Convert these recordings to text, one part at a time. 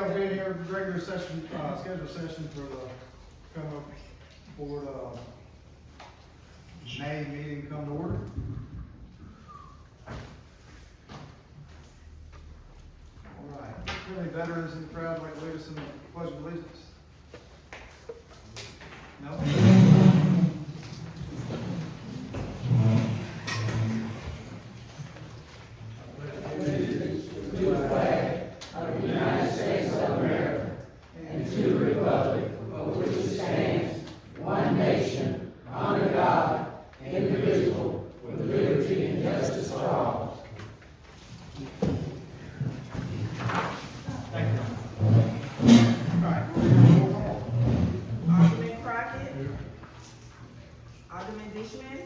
everybody being here, regular session, scheduled session for the, come up board, May meeting come to order. All right, any veterans in the crowd like to lead us in the pledge of allegiance? No? Alderman Crockett. Alderman Dishman.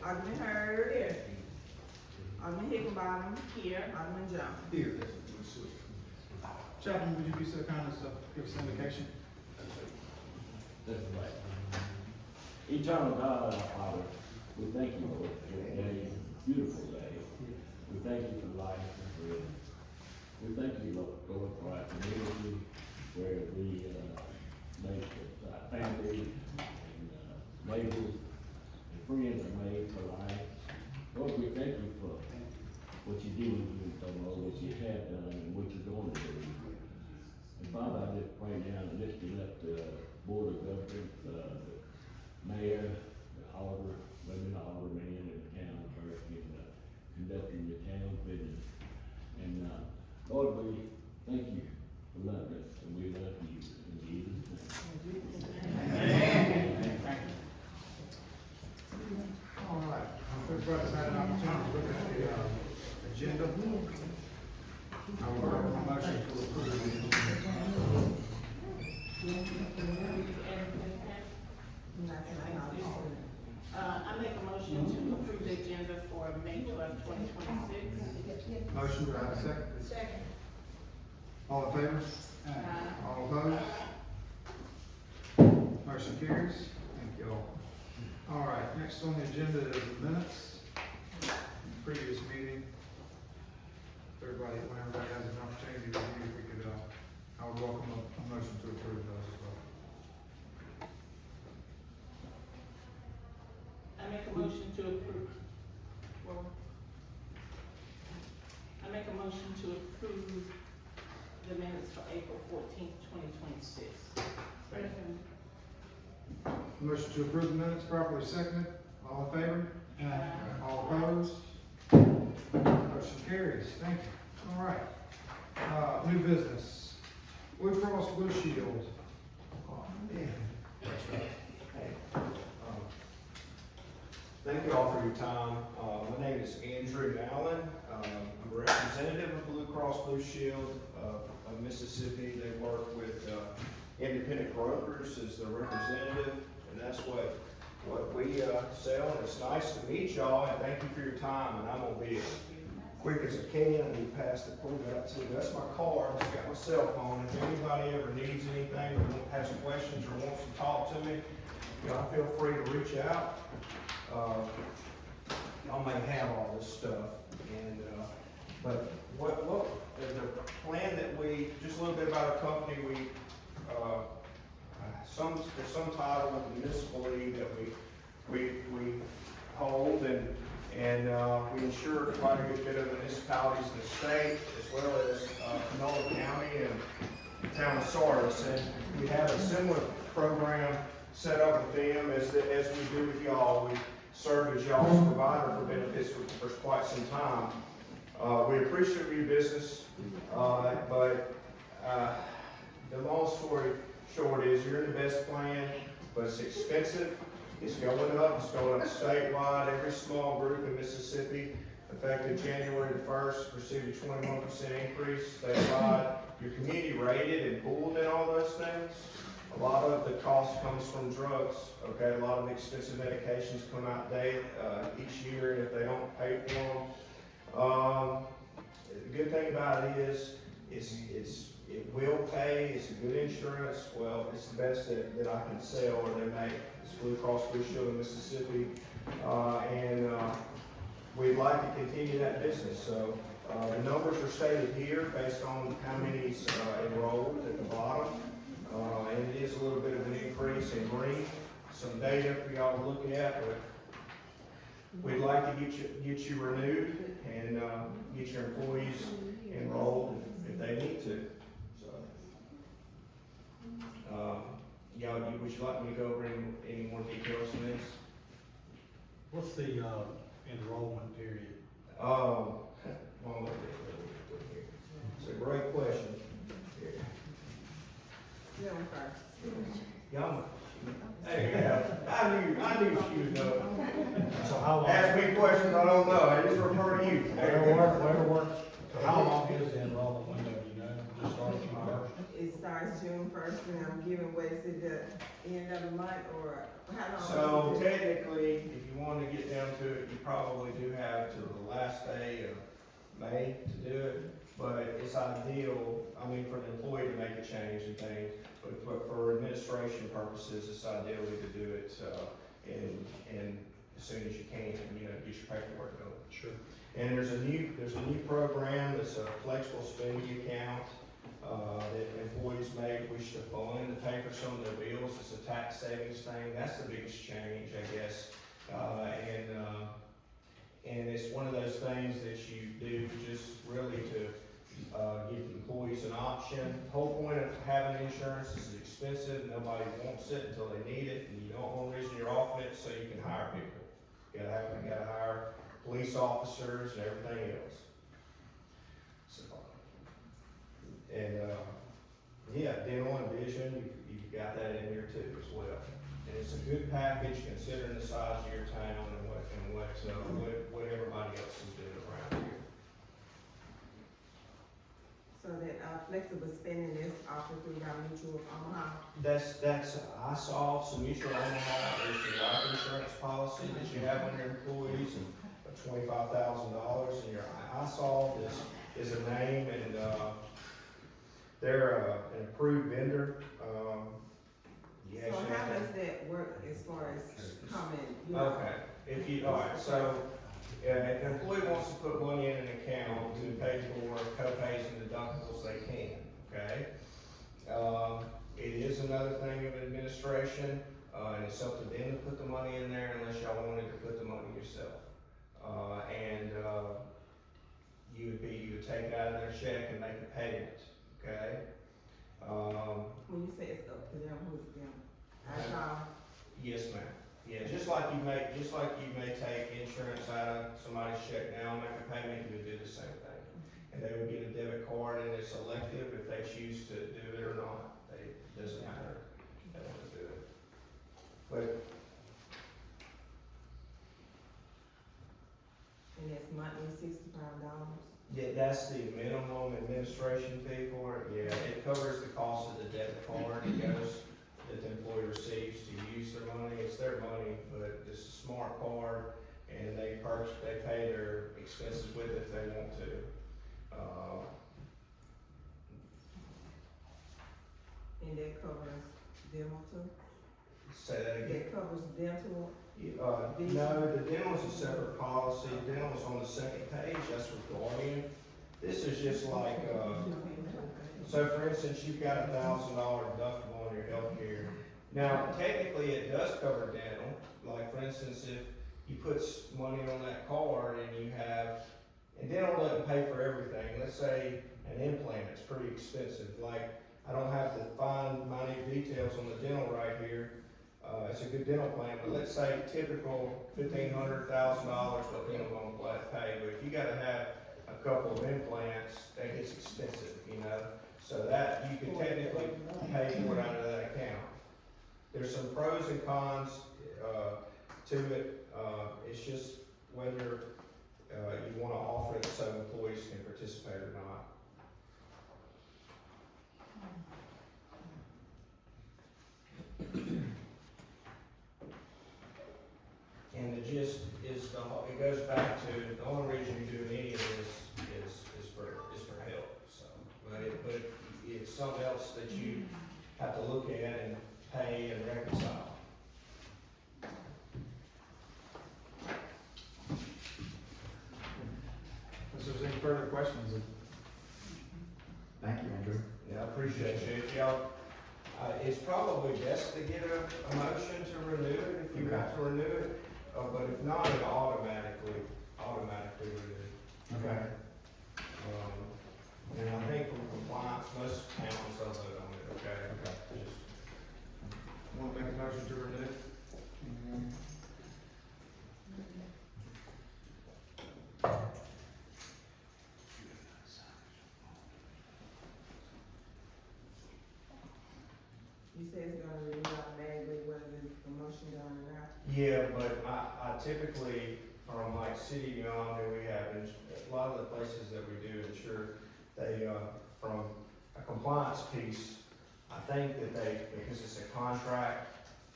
Alderman Hurd. Here. Alderman Hickenbottom. Here. Alderman Jones. Here. Chaplain, would you be so kind as to give us an indication? That's right. Eternal God, our Father, we thank you for a day, beautiful day. We thank you for life and freedom. We thank you, Lord, for our community, where we make our family and neighbors and friends are made for life. Lord, we thank you for what you do, Lord, what you have done and what you're going to do. And Father, I just pray now and lift you up the Board of Governors, the mayor, the auditor, women aldermen, and the town clerk, and conducting the town business. And Lord, we thank you for loving us, and we love you in Jesus' name. Amen. Thank you. All right, everybody's had an opportunity to look at the agenda. I will work on a motion to approve the agenda. I make a motion to approve the agenda for May 12, 2026. Motion, do I have a second? Second. All in favor? All opposed? Motion carries. Thank you all. All right, next on the agenda is the minutes. Previous meeting. Everybody, when everybody has an opportunity to review, if we could, I would welcome a motion to approve those as well. I make a motion to approve. I make a motion to approve the minutes for April 14th, 2026. Second. Motion to approve the minutes properly seconded. All in favor? All opposed? Motion carries. Thank you. All right. New business. Blue Cross Blue Shield. Oh, man. Thank you all for your time. My name is Andrew Allen. I'm a representative of Blue Cross Blue Shield of Mississippi. They work with independent brokers as their representative, and that's what we sell. And it's nice to meet y'all, and thank you for your time. And I'm gonna be as quick as I can. And you pass the pull that too. That's my card. It's got my cell phone. If anybody ever needs anything, or has questions, or wants to talk to me, feel free to reach out. Y'all may have all this stuff, and but what the plan that we, just a little bit about our company, we there's some title with the municipal league that we hold, and we insure quite a good bit of municipalities in the state, as well as Panola County and the town of Sardis, and we have a similar program set up with them as we do with y'all. We served as y'all's provider for benefits for quite some time. We appreciate your business, but the long story short is you're in the best plan, but it's expensive. It's going up. It's going up statewide. Every small group in Mississippi, effective January the 1st, received a 21% increase statewide. You're community rated and pooled and all those things. A lot of the cost comes from drugs, okay? A lot of the expensive medications come out each year, and if they don't pay for them. The good thing about it is, it will pay, it's a good insurance. Well, it's the best that I can sell or they make. It's Blue Cross Blue Shield of Mississippi, and we'd like to continue that business. So The numbers are stated here based on how many's enrolled at the bottom. And it is a little bit of an increase in green, some data for y'all to look at, but we'd like to get you renewed and get your employees enrolled if they need to. So, y'all, would you like me to go over any more details on this? What's the enrollment period? One more thing. It's a great question. June first. Y'all, hey, yeah, I knew she would know. So how long? Ask me questions I don't know, I just refer to you. Whatever works. So how long is the enrollment window, you know, just starting June first? It starts June first, and I'm giving way to the end of the month, or how long? So is it? technically, if you want to get down to it, you probably do have to the last day of May to do it. But it's ideal, I mean, for the employee to make a change and things, but for administration purposes, it's ideally to do it, and as soon as you can, you know, get your paperwork done. Sure. And there's a new program that's a flexible spending account, that employees may wish to fund to pay for some of their bills. It's a tax savings thing. That's the biggest change, I guess. And it's one of those things that you do just really to, give employees an option. The whole point of having insurance is it's expensive. Nobody wants it until they need it. And the only reason you're offering it is so you can hire people. You gotta hire police officers and everything else. So, and, yeah, dental and vision, you've got that in here too as well. And it's a good package considering the size of your town and what everybody else is doing around here. So that, flexible spending is offered through our mutual of Omaha. That's, I saw some mutual Omaha, is your life insurance policy that you have on your employees and $25,000 and your ISOL is a name and, they're, an approved vendor, you So actually how have to- does that work as far as coming, you know? Okay, if you, alright, so, if an employee wants to put money in an account to pay for co-pays and deductibles, they can, okay? It is another thing of administration, and it's up to them to put the money in there unless y'all wanted to put the money yourself. You would take it out of their check and make a payment, okay? When you say it's up to them, who's them? I saw, Yes, ma'am. Yeah, just like you may take insurance out of somebody's check now, make a payment, you would do the same thing. And they would get a debit card and it's elective if they choose to do it or not. It doesn't matter. They want to do it. But and it's monthly $65. yeah, that's the minimum administration fee for it. Yeah, it covers the cost of the debit card. It goes that the employee receives to use their money. It's their money, but it's a smart card, and they pay their expenses with it if they want to. And that covers dental too? Say that again. That covers dental? No, the dental is a separate policy. Dental is on the second page. That's with Guardian. This is just like, so for instance, you've got $1,000 deductible on your healthcare. Now, technically, it does cover dental. Like, for instance, if you put money on that card and you have, and dental doesn't pay for everything. Let's say an implant is pretty expensive. Like, I don't have to find minute details on the dental right here. It's a good dental plan, but let's say typical $1,500, what dental gonna pay. But if you gotta have a couple of implants, that gets expensive, you know? So that, you can technically pay for it out of that account. There's some pros and cons, to it. It's just whether, you wanna offer it so employees can participate or not. And the gist is, it goes back to, the only reason you're doing any of this is for help, so. But it's something else that you have to look at and pay and reconcile. If there's any further questions? Thank you, Andrew. Yeah, I appreciate you. If y'all, it's probably best to get a motion to renew it, if you have to renew it. But if not, it automatically renew. Okay. And I think from compliance, most towns will vote on it, okay? Okay. Just Want to make a motion to renew? You say it's gonna renew automatically whether the promotion done or not. Yeah, but I typically, from like City Beyond, and we have, a lot of the places that we do insure, they, from a compliance piece, I think that they, because it's a contract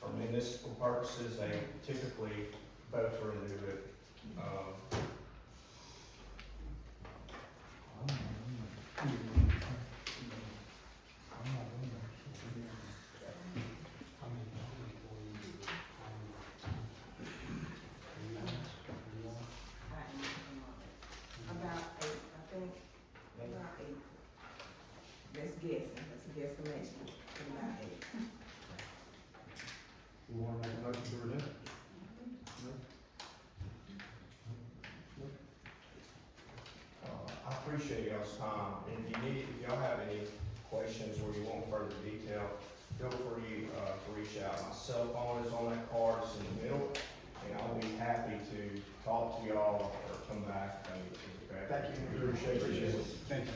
for municipal purposes, they typically both renew it. About eight, I think, about eight. That's guessing, that's a guesstimation, about eight. You want to make a motion to renew? I appreciate y'all's time, and if y'all have any questions or you want further detail, feel free, to reach out. My cell phone is on that card, it's in the middle, and I'll be happy to talk to y'all or come back if I need to, okay? Thank you. Appreciate you. Thank you.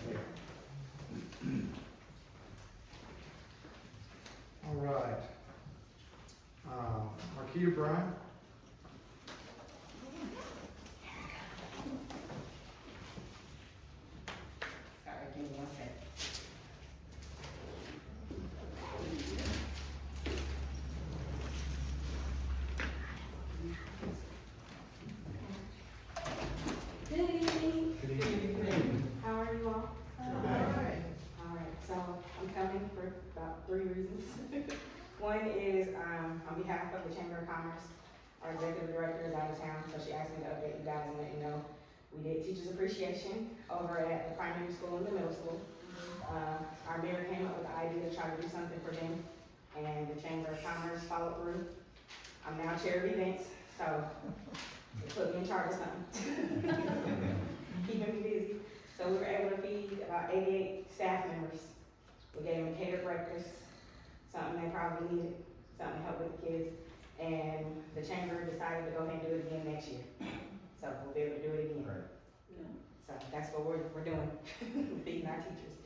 All right. Marquita Bryan? Sorry, give me one second. Good evening. Good evening. How are you all? Alright. All right, so I'm coming for about 3 reasons. One is, on behalf of the Chamber of Commerce, our executive director is out of town, so she asked me to update you guys and let you know. We did Teachers Appreciation over at the primary school and the middle school. Our mayor came up with the idea to try to do something for them, and the Chamber of Commerce followed through. I'm now chair of events, so they put me in charge of something. Keeping me busy. So we were able to feed about 88 staff members. We gave them catered breakfast, something they probably needed, something to help with the kids. And the chamber decided to go ahead and do it again next year. So we'll be able to do it again. Right. So that's what we're doing, feeding our teachers.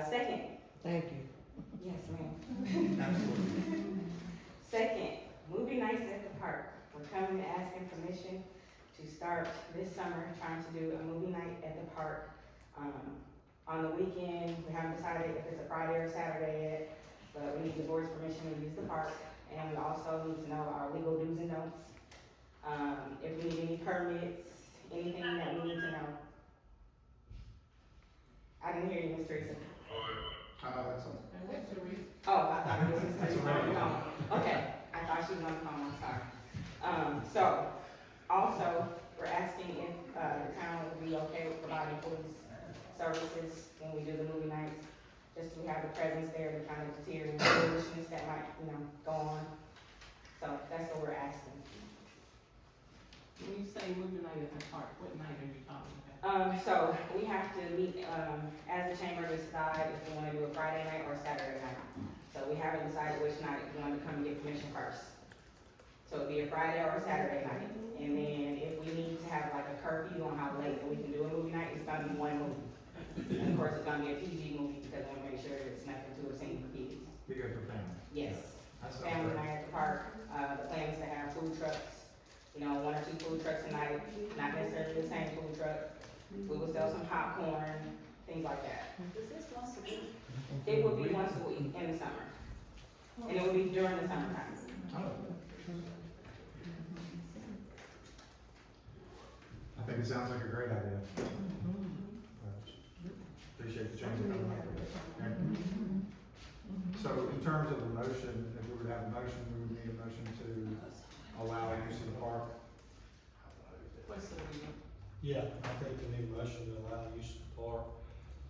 Second. Thank you. Yes, ma'am. Second, movie nights at the park. We're coming and asking permission to start this summer, trying to do a movie night at the park. On the weekend, we haven't decided if it's a Friday or Saturday yet, but we need the board's permission to use the park. And we also need to know our legal do's and don'ts. If we need any permits, anything that we need to know. I didn't hear you, Ms. Teresa. That's all. Oh, I thought it was Ms. Teresa on the phone. Okay, I thought she was on the phone, I'm sorry. So, also, we're asking if, the town would be okay with providing police services when we do the movie nights. Just to have the presence there to kind of deter any foolishness that might, go on. So that's what we're asking. When you say movie night at the park, what night are you talking about? So we have to meet, as the chamber to decide if we wanna do a Friday night or a Saturday night. So we haven't decided which night we want to come and get permission first. So it'd be a Friday or a Saturday night. And then if we need to have like a curfew on how late that we can do a movie night, it's gonna be one movie. And of course, it's gonna be a PG movie because we wanna make sure it's nothing too obscene for kids. Be good for family. Yes. That sounds Family great. night at the park, the plan is to have food trucks, 1 or 2 food trucks a night, not necessarily the same food truck. We will sell some popcorn, things like that. Is this once a week? It would be once a week in the summer, and it would be during the summertime. I think it sounds like a great idea. Appreciate the change coming up with it. So in terms of the motion, if we were to have a motion, we would need a motion to allow use of the park. What's the reason? Yeah, I think we need a motion to allow use of the park,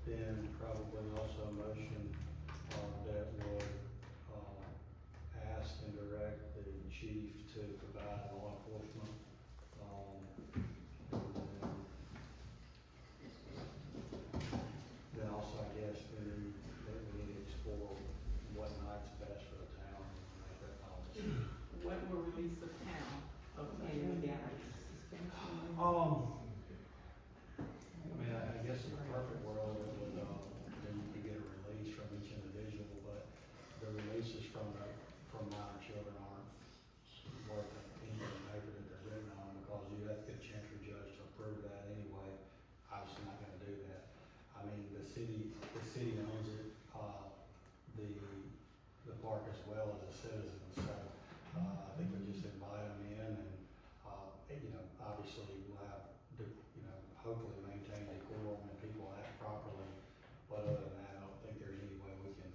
then probably also as well as a citizen. So, I think we just invite them in and, obviously we'll have, hopefully maintain decorum and people act properly. But other than that, I don't think there's any way we can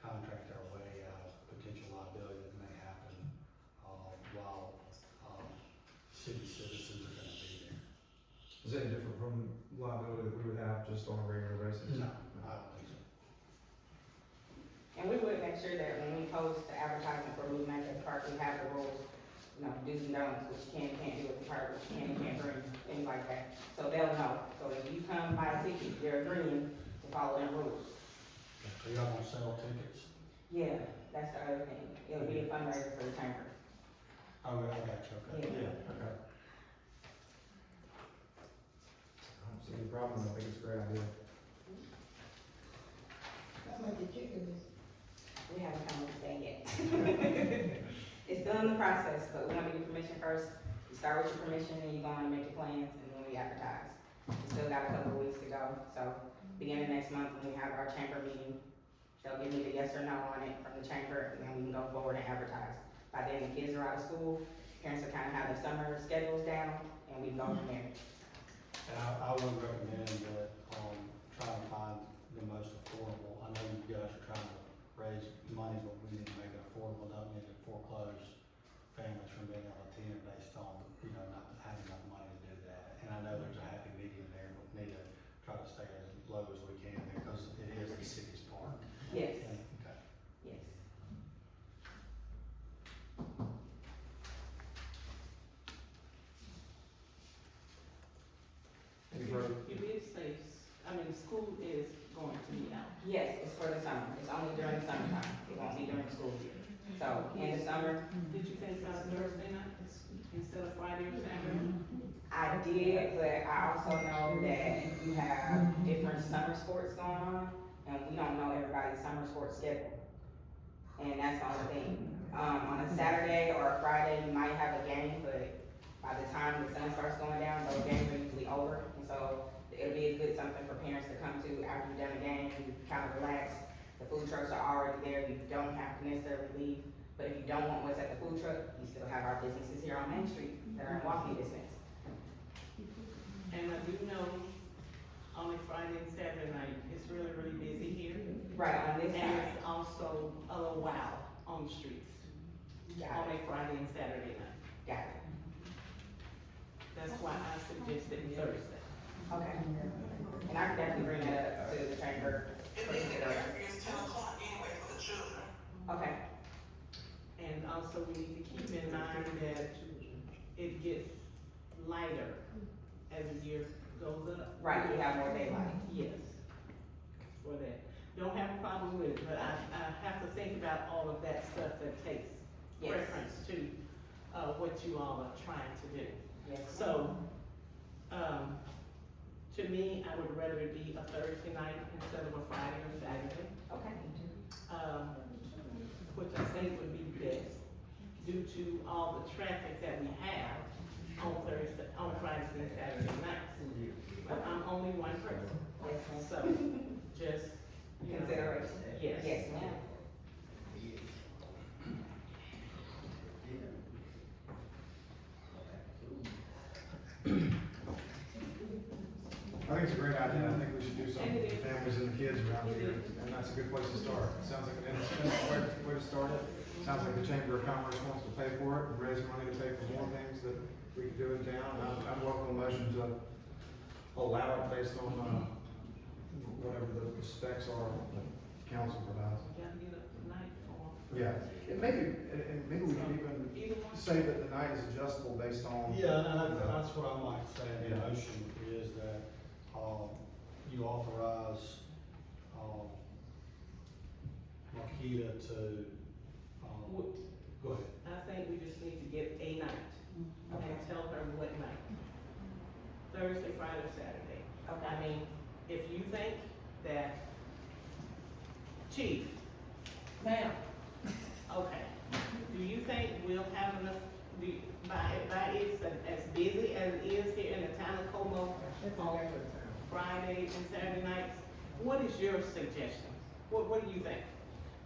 contract our way out of potential liability that may happen, while, city citizens are gonna be there. Is that different from liability that we would have just on a regular basis? No, I don't think so. And we would make sure that when we post the advertisement for Movie Nights at the Park, we have the rules, do's and don'ts, what you can and can't do at the park, what you can and can't bring, things like that. So they'll know. So if you come buy a ticket, you're agreeing to follow them rules. So y'all gonna sell tickets? Yeah, that's the other thing. It'll be a fundraiser for the chamber. Oh, I got you, okay. Yeah. Okay. I don't see any problem, I think it's a great idea. We haven't come up with that yet. It's still in the process, but we want to get your permission first. You start with your permission, and you go on and make your plans, and then we advertise. We still got a couple of weeks to go, so beginning next month, when we have our chamber meeting, they'll give me the yes or no on it from the chamber, and then we can go forward and advertise. By then, the kids are out of school, parents will kind of have their summer schedules down, and we can go from there. And I would recommend that, try to find the most affordable. I know you guys are trying to raise money, but we need to make it affordable, don't need to foreclose families from being able to attend based on, not having enough money to do that. And I know there's a happy medium there, but we need to try to stay as low as we can there, because it is the city's park. Yes, Okay. yes. Any further? You did say, the school is going to be out. Yes, it's for the summer. It's only during the summertime. It won't be during the school year. So in the summer, Did you think about Thursday night instead of Friday or Saturday? I did, but I also know that you have different summer sports going on, and we don't know everybody's summer sports schedule. And that's the only thing. On a Saturday or a Friday, you might have a game, but by the time the sun starts going down, those games are usually over. And so it'll be a good something for parents to come to after you've done a game, you kind of relax. The food trucks are already there, you don't have to necessarily leave. But if you don't want what's at the food truck, you still have our businesses here on Main Street that are in walking distance. And I do know only Friday and Saturday night, it's really, really busy here. Right, on this And side. it's also a little wild on the streets, Got only Friday and Saturday night. it, got it. That's why I suggested Thursday. Okay. And I can definitely bring that up to the chamber. for consideration. It's 10 o'clock anyway for the children. Okay, And also we need to keep in mind that it gets lighter as the year goes up. right, you have more daylight. Yes, for that. Don't have a problem with it, but I have to think about all of that stuff that takes Yes. preference to, what you all are trying to do. Yes. So, to me, I would rather it be a Thursday night instead of a Friday or Saturday, Okay. which I think would be best due to all the traffic that we have on Thursday, on Fridays and Saturday nights. But I'm only one person, Yes, ma'am. so just, you know. Consideration. Yes. Yes, ma'am. I think it's a great idea, I think we should do something with the families and the kids around here, and that's a good place to start. It sounds like an inexpensive way to start it. Sounds like the Chamber of Commerce wants to pay for it, and raise money to pay for more things that we can do in town. I'm welcome a motion to allow it based on, whatever the specs are the council provides. Gotta get a night for Yeah, and maybe we can even either one. say that the night is adjustable based on. Yeah, and that's what I might say in the motion is that, you authorize, Marquita to, go ahead. I think we just need to get a night and tell her what night. Thursday, Friday, or Saturday. Okay. I mean, if you think that, Chief. Ma'am. Okay, do you think we'll have enough, by it's as busy as it is here in the town of Como on Friday and Saturday nights? What is your suggestion? What do you think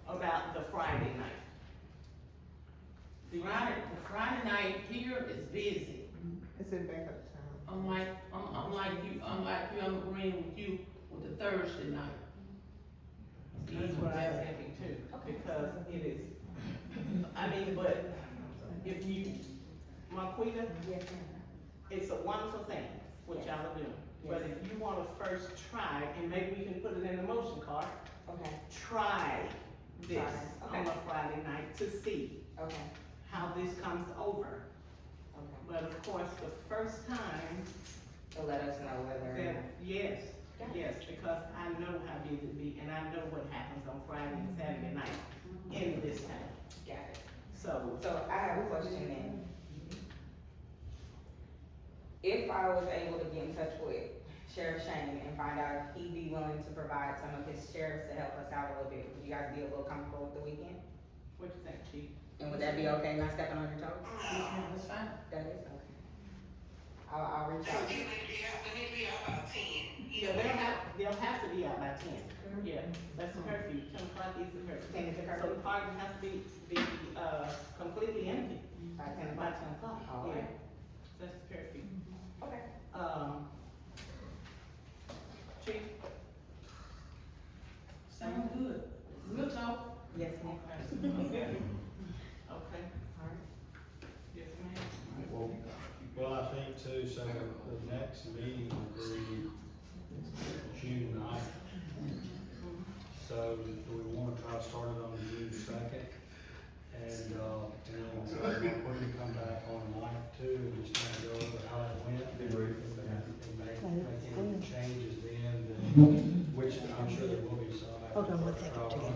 about the Friday night? Friday night here is busy. It's in back of town. I'm like you, I'm agreeing with you with the Thursday night. That's what I was thinking too, because it is, I mean, but if you, Marquita, Yes, ma'am. it's a wonderful thing, what y'all are doing. But Yes. if you wanna first try, and maybe we can put it in the motion card, Okay, try this Try, on okay. a Friday night to see okay, how this comes over. okay. But of course, the first time, So let us know whether. then, yes, Got it. yes, because I know how busy it be, and I know what happens on Friday and Saturday night in this town. Got it. So, So I have a question then. If I was able to get in touch with Sheriff Shane and find out if he'd be willing to provide some of his sheriffs to help us out a little bit, would you guys be a little comfortable with the weekend? what you think, Chief? And would that be okay, not stepping on your toes? That's fine. That is okay. I'll reach So out. you need to be out, they need to be out by 10. Yeah, they'll have to be out by 10. Yeah, that's the curfew, 10 o'clock is the curfew. 10 is the So curfew? the park has to be, completely empty By 10 by o'clock? 10 o'clock, All yeah. right. That's the curfew. Okay. Chief? Sounds good. We'll talk. Yes, ma'am. Okay, All right. yes, ma'am. Well, I think too, so the next meeting will be June 9th. So do we wanna try to start it on June 2nd? And then we can come back on the 9th too, and just kind of go over how it went. And make any changes then, which I'm sure there will be some. Hold on 1 second, Judy.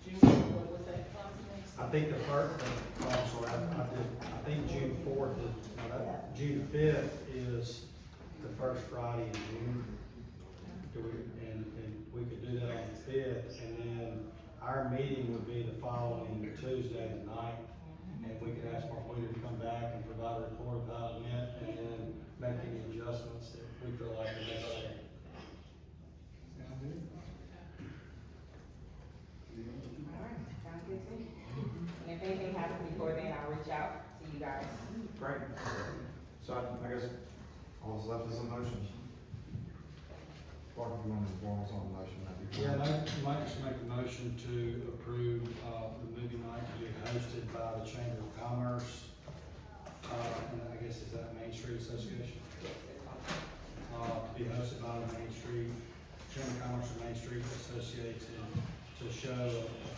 June, what was that, I think the first, I think June 4th, June 5th is the first Friday in June. And we could do that on the 5th, and then our meeting would be the following Tuesday, the 9th. And we could ask Marquita to come back and provide a report of how it went, and then make any adjustments that we feel like are necessary. All right, sounds good to me. And if anything happens before then, I'll reach out to you guys. Great. So I guess all that's left is a motion. Clark, if you want to go on the motion, that'd be Yeah, fine. Mike should make a motion to approve, the movie night to be hosted by the Chamber of Commerce. And I guess is that Main Street Association? To be hosted by the Main Street, Chamber of Commerce and Main Street Association to show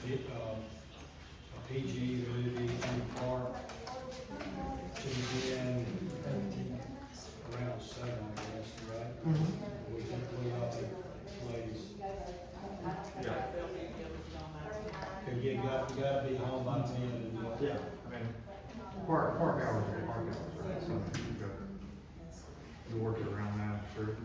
a PG movie in the park to begin around 7, I guess, right? We all ladies. Yeah. Cause you gotta be home by 10 and. Yeah, I mean, park hours are park hours, right? So you work it around that, sure.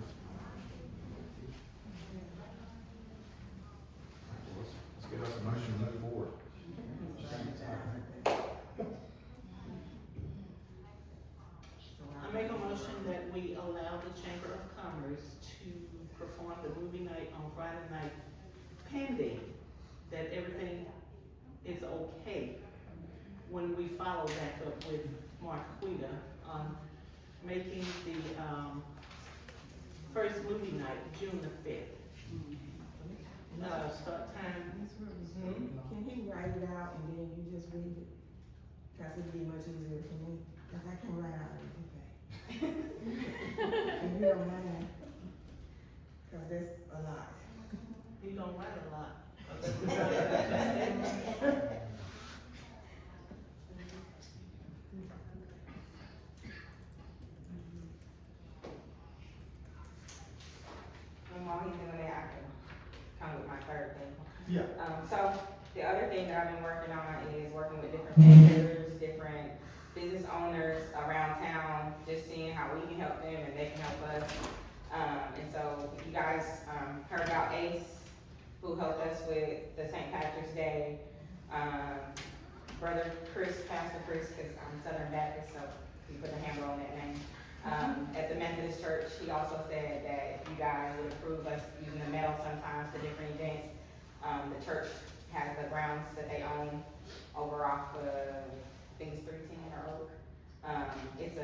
Let's get us a motion and move forward. I make a motion that we allow the Chamber of Commerce to perform the movie night on Friday night pending that everything is okay when we follow back up with Marquita on making the, first movie night, June the 5th. Start time, Can he write it out and then you just read it? Cause it'd be much easier for me, cause I can write out everything. If you don't mind, cause that's a lot. you don't write a lot. And while he's doing that, I can come with my third thing. Yeah. So the other thing that I've been working on is working with different vendors, different business owners around town, just seeing how we can help them and they can help us. And so if you guys, heard about Ace, who helped us with the St. Patrick's Day, Brother Chris, Pastor Chris, cause I'm Southern Baptist, so we put a handle on that name. At the Methodist Church, he also said that if you guys would approve us using the metal sometimes for different events. The church has the grounds that they own over off of think it's 310 or Oak. It's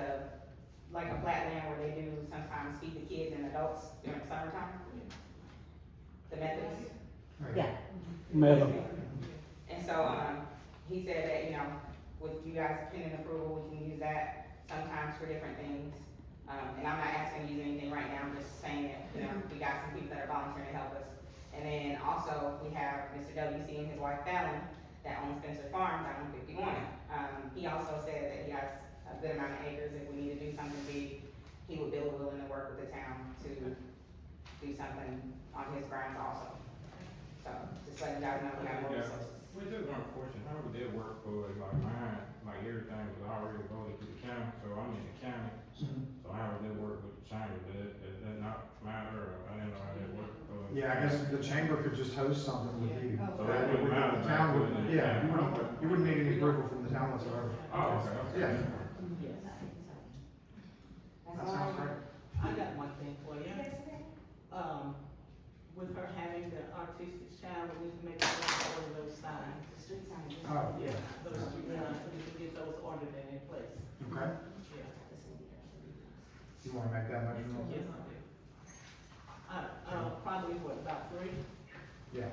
like a flat land where they do sometimes feed the kids and adults during the summertime. The Methodist. Yeah. And so, he said that, with you guys pending approval, we can use that sometimes for different things. And I'm not asking to use anything right now, I'm just saying that, we got some people that are volunteering to help us. And then also, we have Mr. W.C. and his wife Fallon that owns Spencer Farms down on 51. He also said that he has a good amount of acres. If we need to do something big, he would be willing to work with the town to do something on his grounds also. So, just letting you guys know we have more resources. We just one question, how would that work for, like mine, like everything was already voted to the county, so I'm in the county. So how would that work with the chamber, does that not matter, or I didn't know how that worked? Yeah, I guess the chamber could just host something with you. So that wouldn't matter. The town would, Wouldn't it? yeah, you wouldn't need any approval from the town whatsoever. Oh, okay, okay. Yeah, that That's all sounds I great. I got one thing for you. With her having the artistic child, we need to make sure we order those signs. The street sign. Oh, Yeah, those street signs, so we can get those ordered and in place. Okay, Yeah. you wanna make that motion? real quick? Yes, I do. Probably what, about 3? Yeah,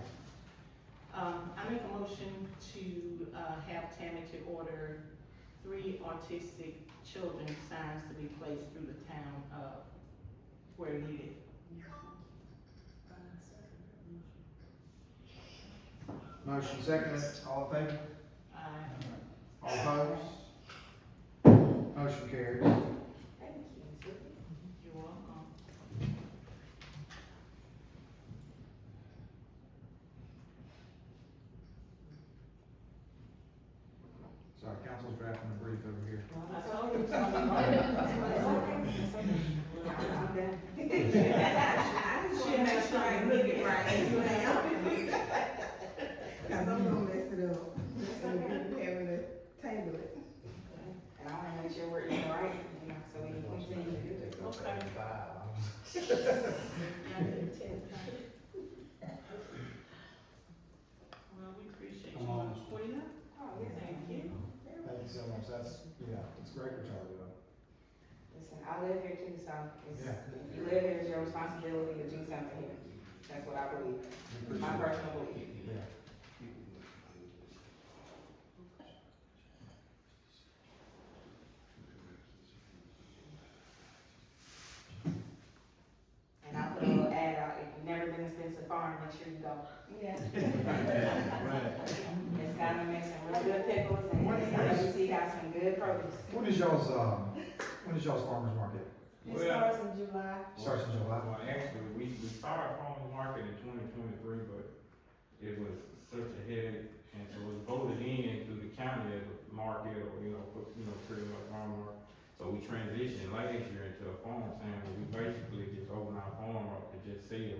I make a motion to, have Tammy to order 3 artistic children's signs to be placed through the town, where needed. motion second, all in favor? I, All opposed? Motion carries. Thank you, Ms. Whitney. you're welcome. Sorry, council's drafting a brief over here. I told you. I'm done. I just wanna make sure I get it right. Cause I'm gonna mess it up. And having to table it. And I wanna make sure we're in the right, so we can continue. Okay. Well, we appreciate you. Come on. Quita? Oh, yes, Thank you. Thank you so much, it's great what y'all doing. Listen, I live here too, so it's, Yeah. if you live here, it's your responsibility to do something here. That's what I believe, my personal belief. Yeah. And I put a little ad out, if you've never been to Spencer Farm, make sure you go. Yeah. It's gonna make some real good pickles, and WC got some good produce. When is y'all's farmer's market? It starts in July. Starts in July. Well, actually, we started farmers market in 2023, but it was such a headache, and so it was voted in through the county as a market, or, pretty much farm market. So we transitioned last year into a farm stand, where we basically just open our farm up to just sell.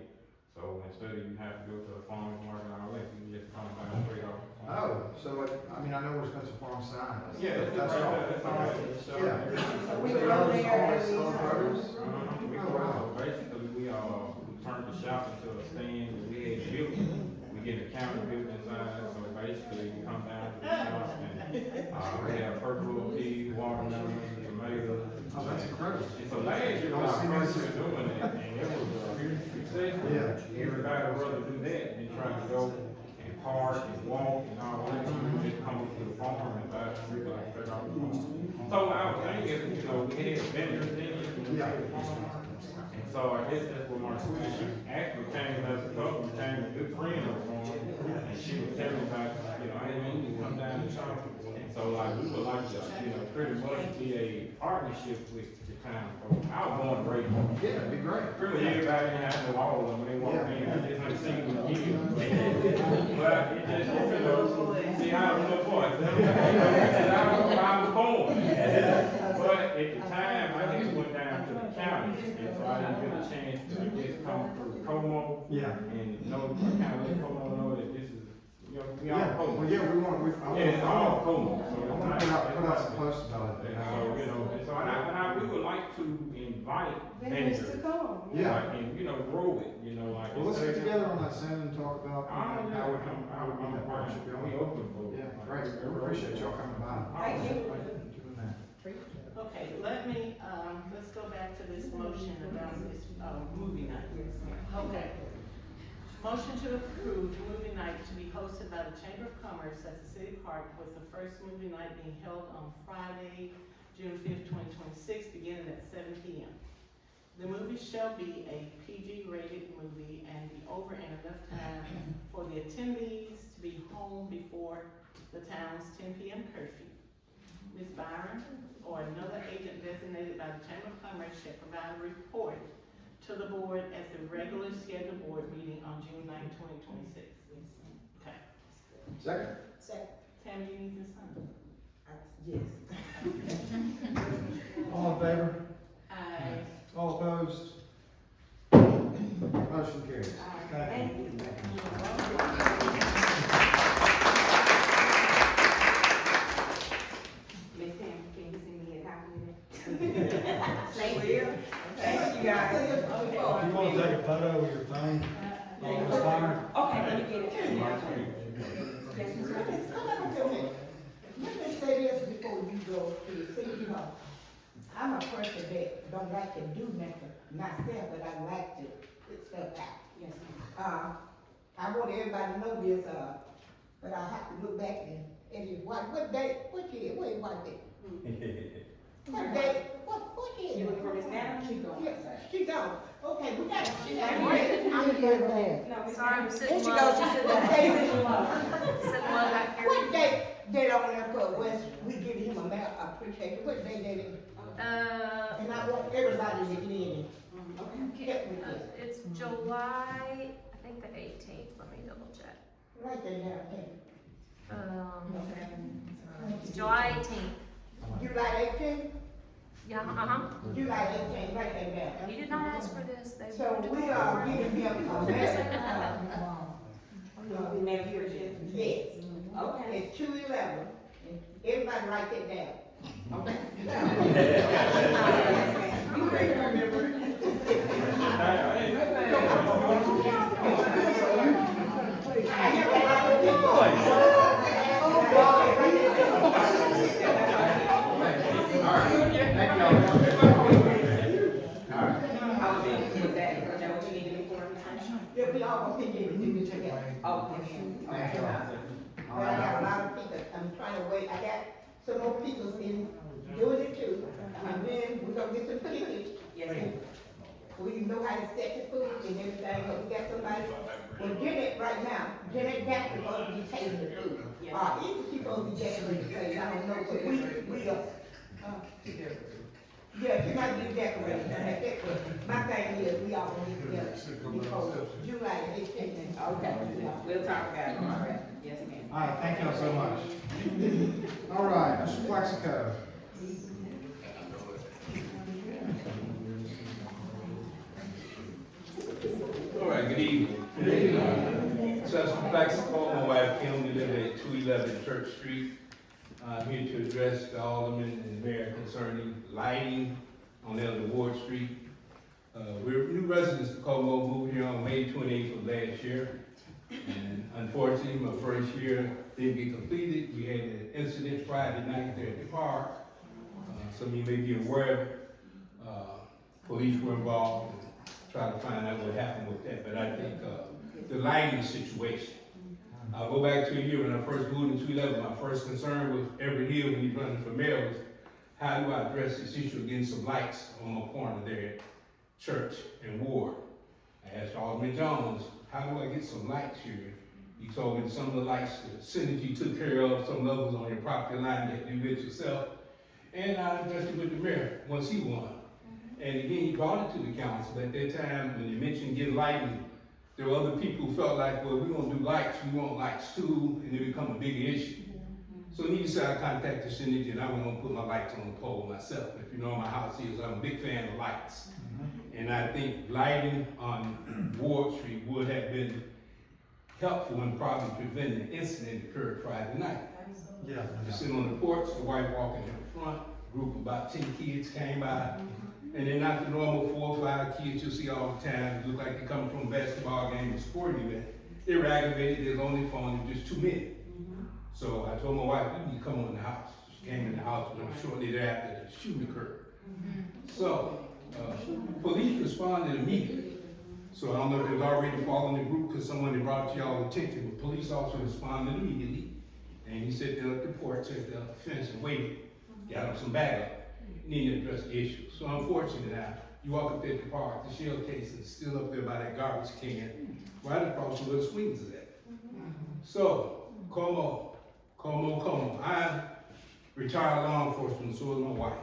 So instead of you have to go to a farmer's market and all that, you just come by straight off the farm. Oh, so I know where Spencer Farm sign is. Yeah, That's right all. there, that's all right. It's Yeah. showing. We So go y'all just there always and sell we- produce? We Oh, go wow. out, basically, we turned the shop into a stand that we had built. We get the counter built inside, so basically we come down to the shop and, we have purple peas, watermelon, tomatoes. Oh, that's incredible. And so last year, when I first started doing it, and it was a huge success. Yeah. Everybody would rather do that than try to go and park and walk and all that. We just come up to the farm and buy straight like straight off the farm. So I was thinking, we had vendors then. Yeah. And so I guess that's what Marquita, she actually came as a couple, became a good friend of mine. And she was telling me about, hey man, you come down and shop. And so like, we would like to, pretty much be a partnership with the town. I was born and raised. Yeah, it'd be great. Really, everybody didn't have no walls, and when they walk in, I just like see them here. But it just, see, I don't know what, I don't know where I was born. But at the time, I just went down to the county, and so I didn't get a chance to, I guess, come through Como, Yeah. and know, kind of let Como know that this is, we all Yeah, Como. Well, yeah, we want, Yeah, it's all Como, so I it's wanna not. put out some posts about it. And so, you know, and so, we would like to invite vendors. Yeah. Like, and, you know, grow it, you know, like. Well, let's get instead of- together on that soon and talk about I'm, how we can, that partnership we going. open for. Yeah, great, we appreciate y'all coming by. Thank you. Doing that. Okay, let me, let's go back to this motion about this, movie night. Okay. Motion to approve movie night to be hosted by the Chamber of Commerce at the City Park, with the first movie night being held on Friday, June 5th, 2026, beginning at 7 p.m. The movie shall be a PG-rated movie and be over in enough time for the attendees to be home before the town's 10 p.m. curfew. Ms. Byron or another agent designated by the Chamber of Commerce shall provide a report to the board at the regular scheduled board meeting on June 9, 2026. Okay. Second. Tammy, you need this one? Yes. All in favor? Aye. All opposed? Motion carries. Thank you. Miss Tam, can you send me a copy of it? Thank you. Thank you, guys. If you wanna take a photo with your phone, on the spine, Okay, let me get it. Yes, Ms. Let Rogers. me say this before you go to the city hall. I'm a person that don't like to do nothing myself, but I like to put stuff out. Yes, ma'am. I want everybody to know this, but I have to look back and just watch, what day, what year, wait, what day? What day, what year? You looking for Miss Nana? She going. Yes, she gone. Okay, we got, she got. I'm I'm here there. No, Miss Sorry, Nana. I'm There sitting she low. goes, she said, okay, Sitting low back here. what day they on there for, when we give him a appreciation, what day they did? And I want everybody to get in and help with this. It's July, I think the 18th, let me double check. Write that down, okay? It's July 18th. July 18th, Yeah, July 18th, write that down. You did not ask for this, they So wanted to we go are for it. giving him a Next year, yes. yes, Okay. it's 2/11. Everybody write that down. Okay. I have a lot of people. I was in, was that what you needed me for? Yeah, we all gonna give it to you together. Oh, yes, Okay. But I got a lot of people, I'm trying to wait, I got some more people in doing it too. And then we're gonna get some tickets. yes, ma'am. We know how to set the food and everything, but we got somebody, well, Janet right now, Janet Jackson supposed to be tasting the food. Yes. Is she supposed to be decorating the place, I don't know, but we yeah, she might be decorating, but my thing is, we all gonna get together before July 18th. Okay, we'll talk about it, all right, yes, ma'am. All right, thank y'all so much. All right, Mr. Plexico. All right, good evening. Cecil Plaxico, my wife Kim, we live at 211 Church Street. I'm here to address the alderman and mayor concerning lighting on Elder Ward Street. We're new residents of Como, moved here on May 28th of last year. And unfortunately, my first year didn't get completed. We had an incident Friday night there at the park. Some of you may be aware, police were involved. Try to find out what happened with that, but I think the lighting situation. I'll go back to a year when I first moved in 211. My first concern with Everett Hill when he's running for mayor was how do I address this issue of getting some lights on my corner there at Church and Ward. I asked Alderman Jones, how do I get some lights here? He told me some of the lights, the synergy took care of, some others on your property line that you did yourself. And I addressed it with the mayor once he won. And again, he brought it to the council. At that time, when you mentioned getting lighting, there were other people who felt like, well, we're gonna do lights, we want lights too, and it become a bigger issue. So needless to say, I contacted Synergy and I went on to put my lights on the pole myself. If you know how my house is, I'm a big fan of lights. And I think lighting on Ward Street would have been helpful in probably preventing the incident that occurred Friday night. Yeah. I was sitting on the porch, the wife walking in the front, a group of about 10 kids came by, and they're not the normal 4 or 5 kids you see all the time. It look like they come from a basketball game or sporting event. They were aggravated, they was on their phone, there were just too many. So I told my wife, you need to come in the house. She came in the house shortly thereafter the shooting occurred. So, police responded immediately. So I don't know if it was already following the group because someone had brought it to y'all's attention, but police officer responded immediately. And he sat there at the porch, at the fence and waited, got him some backup, needed to address the issue. So unfortunately now, you walk up there at the park, the shell case is still up there by that garbage can, right across from where the swings is at. So, Como. I'm retired law enforcement, so is my wife.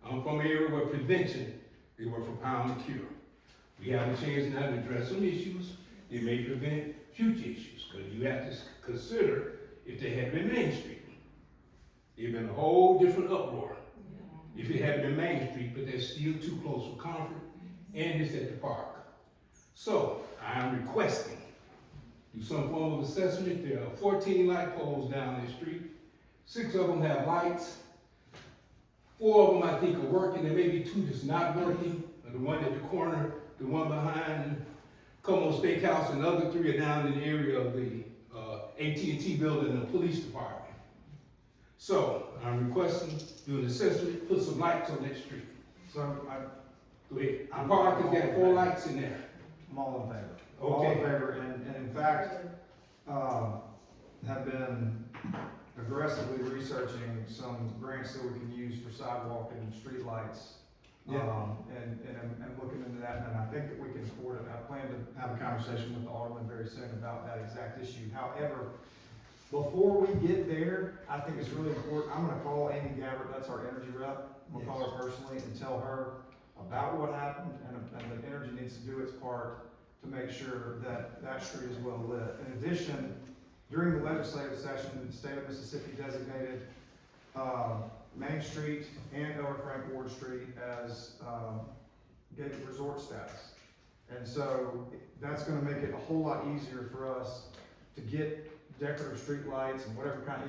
I'm from an area where prevention, they work for pound and cure. We have a chance now to address some issues that may prevent future issues, because you have to consider if they had been Main Street. It'd been a whole different uproar. If it had been Main Street, but they're still too close for comfort, and it's at the park. So, I'm requesting, do some form of assessment. There are 14 light poles down the street. 6 of them have lights. 4 of them I think are working. There may be 2 that's not working. The one at the corner, the one behind Como Steakhouse, and the other 3 are down in the area of the AT&T building and the police department. So I'm requesting do an assessment, put some lights on that street. So Go ahead. The park has got 4 lights in there. I'm all in favor. Okay. All in favor, and in fact, have been aggressively researching some grants that we can use for sidewalk and street lights. Yeah. And looking into that, and I think that we can afford it. I plan to have a conversation with the alderman very soon about that exact issue. However, before we get there, I think it's really important. I'm gonna call Amy Gabbert, that's our energy rep. I'm gonna call her personally and tell her about what happened, and that energy needs to do its part to make sure that that street is well lit. In addition, during the legislative session, the state of Mississippi designated Main Street and Lower Frank Ward Street as gated resort status. And so that's gonna make it a whole lot easier for us to get decorative street lights and whatever kind,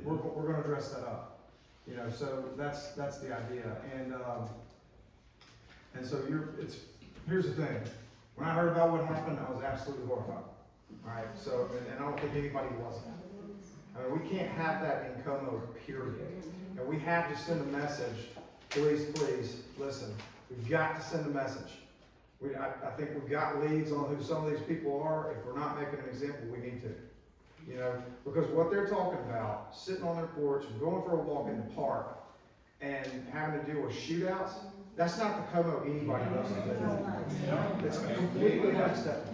we're gonna dress that up. So that's the idea. And so here's the thing. When I heard about what happened, I was absolutely horrified. Alright, so, and I don't think anybody wasn't. I mean, we can't have that in Como, period. And we have to send a message, please, listen, we've got to send a message. I think we've got leads on who some of these people are. If we're not making an example, we need to. Because what they're talking about, sitting on their porch and going for a walk in the park and having to deal with shootouts, that's not the Como anybody wants to do. It's completely next step.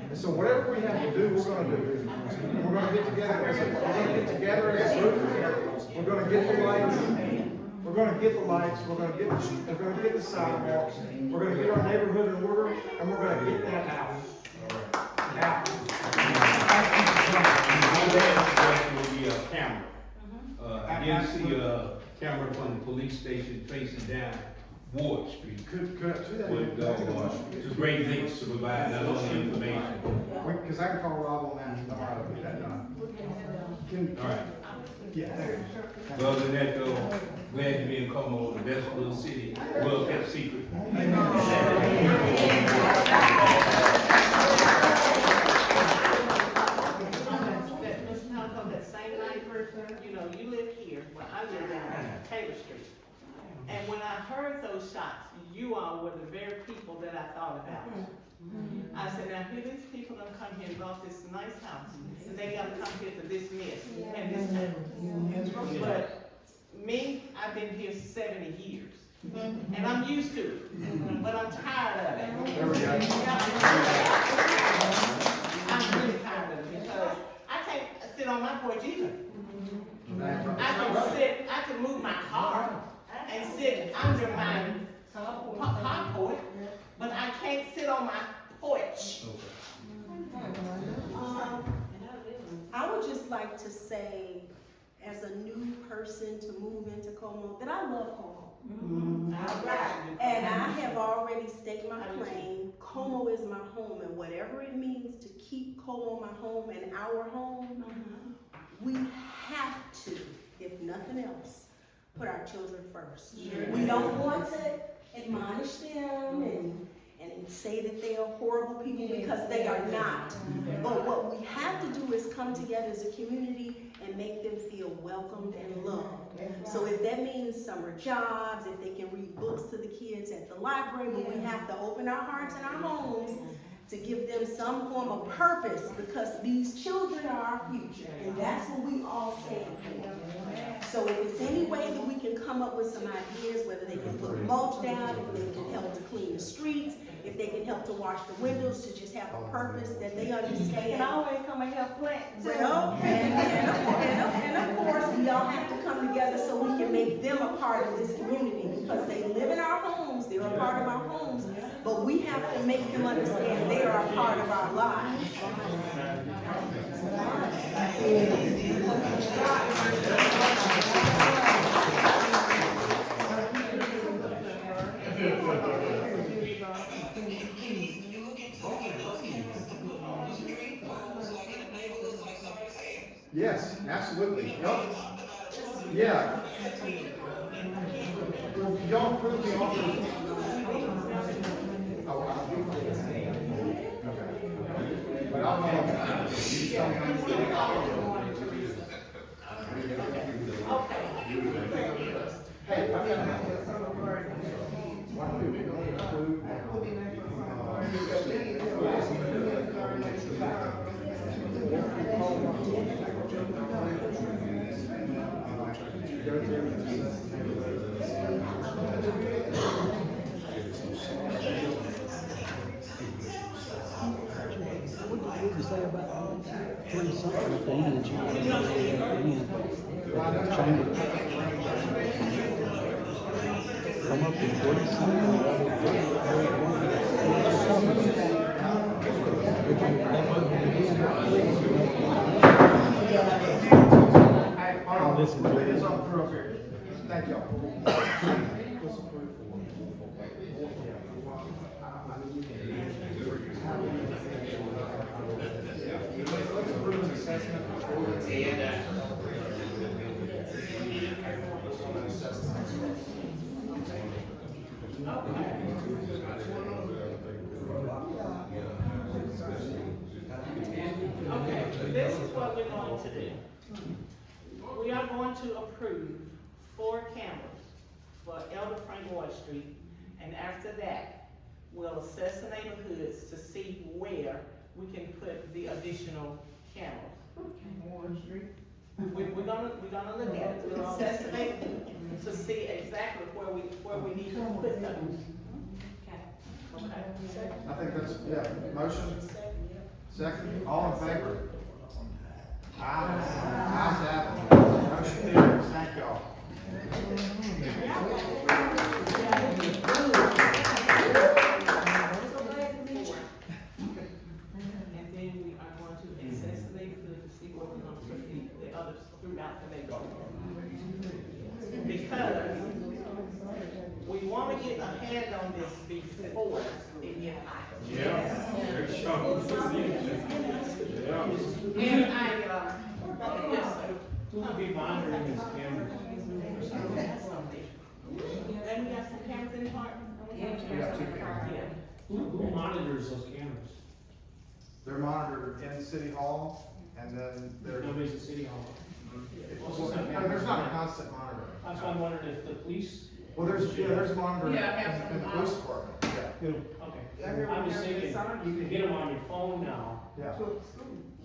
And so whatever we have to do, we're gonna do. We're gonna get together as a group. We're gonna get the lights. We're gonna get the lights. We're gonna get the sidewalks. We're gonna get our neighborhood in order, and we're gonna get that out. Out. Will be a camera. I did see a camera from the police station facing down Ward Street. Could I do that? With to great links to provide not only information. Because I can call Rob on that tomorrow to get that done. All right. Yeah, there you go. Well, other than that though, glad to be in Como, the best little city, well kept secret. That same night, you live here, well, I live down Taylor Street. And when I heard those shots, you all were the very people that I thought about. I said, now here these people done come here and bought this nice house, and they gotta come here to this mess and this mess. But me, I've been here 70 years, and I'm used to it, but I'm tired of it. I'm really tired of it, because I can't sit on my porch either. I can move my car and sit under my carport, but I can't sit on my porch. I would just like to say, as a new person to move into Como, that I love Como. And I have already staked my claim. Como is my home, and whatever it means to keep Como my home and our home, we have to, if nothing else, put our children first. We don't want to admonish them and say that they are horrible people, because they are not. But what we have to do is come together as a community and make them feel welcomed and loved. So if that means summer jobs, if they can read books to the kids at the library, but we have to open our hearts and our homes to give them some form of purpose, because these children are our future, and that's what we all stand for. So if it's any way that we can come up with some ideas, whether they can put mulch down, if they can help to clean the streets, if they can help to wash the windows, to just have a purpose that they understand. Can always come and help plant too. Well, and of course, we all have to come together so we can make them a part of this community, because they live in our homes, they're a part of our homes, but we have to make them understand they are a part of our lives. Yes, absolutely. Yep. Yeah. Y'all approve the offer? Oh, I'll do it. Okay. But I'll Hey, I got why don't we approve What did you say about 20-something at the end? Chamber. Come up with 40-something. I'll listen to it. It's on through up here. Thank y'all. Let's approve an assessment. Okay, this is what we're going to do. We are going to approve 4 cameras for Elder Frank Ward Street, and after that, we'll assess the neighborhoods to see where we can put the additional cameras. Ward Street? We're gonna look at it, we'll assess the neighborhood to see exactly where we need to put those. Okay. I think that's, yeah, motion. Second, all in favor? Aye. Ayes have it. Motion carries. Thank y'all. And then we are going to assess the neighborhood to see where we're gonna put the others throughout the neighborhood. Because we wanna get ahead on this before it gets hot. And yes, sir. Who will be monitoring this camera? Then we got some cameras in the park. We got 2 cameras. Yeah. Who monitors those cameras? They're monitored in City Hall, and then they're. Nobody's in City Hall. No, there's not a constant monitoring. That's why I'm wondering if the police. Well, there's monitoring Yeah, I have in the police department, yeah. Okay. I'm just thinking, you can get them on your phone now, Yeah,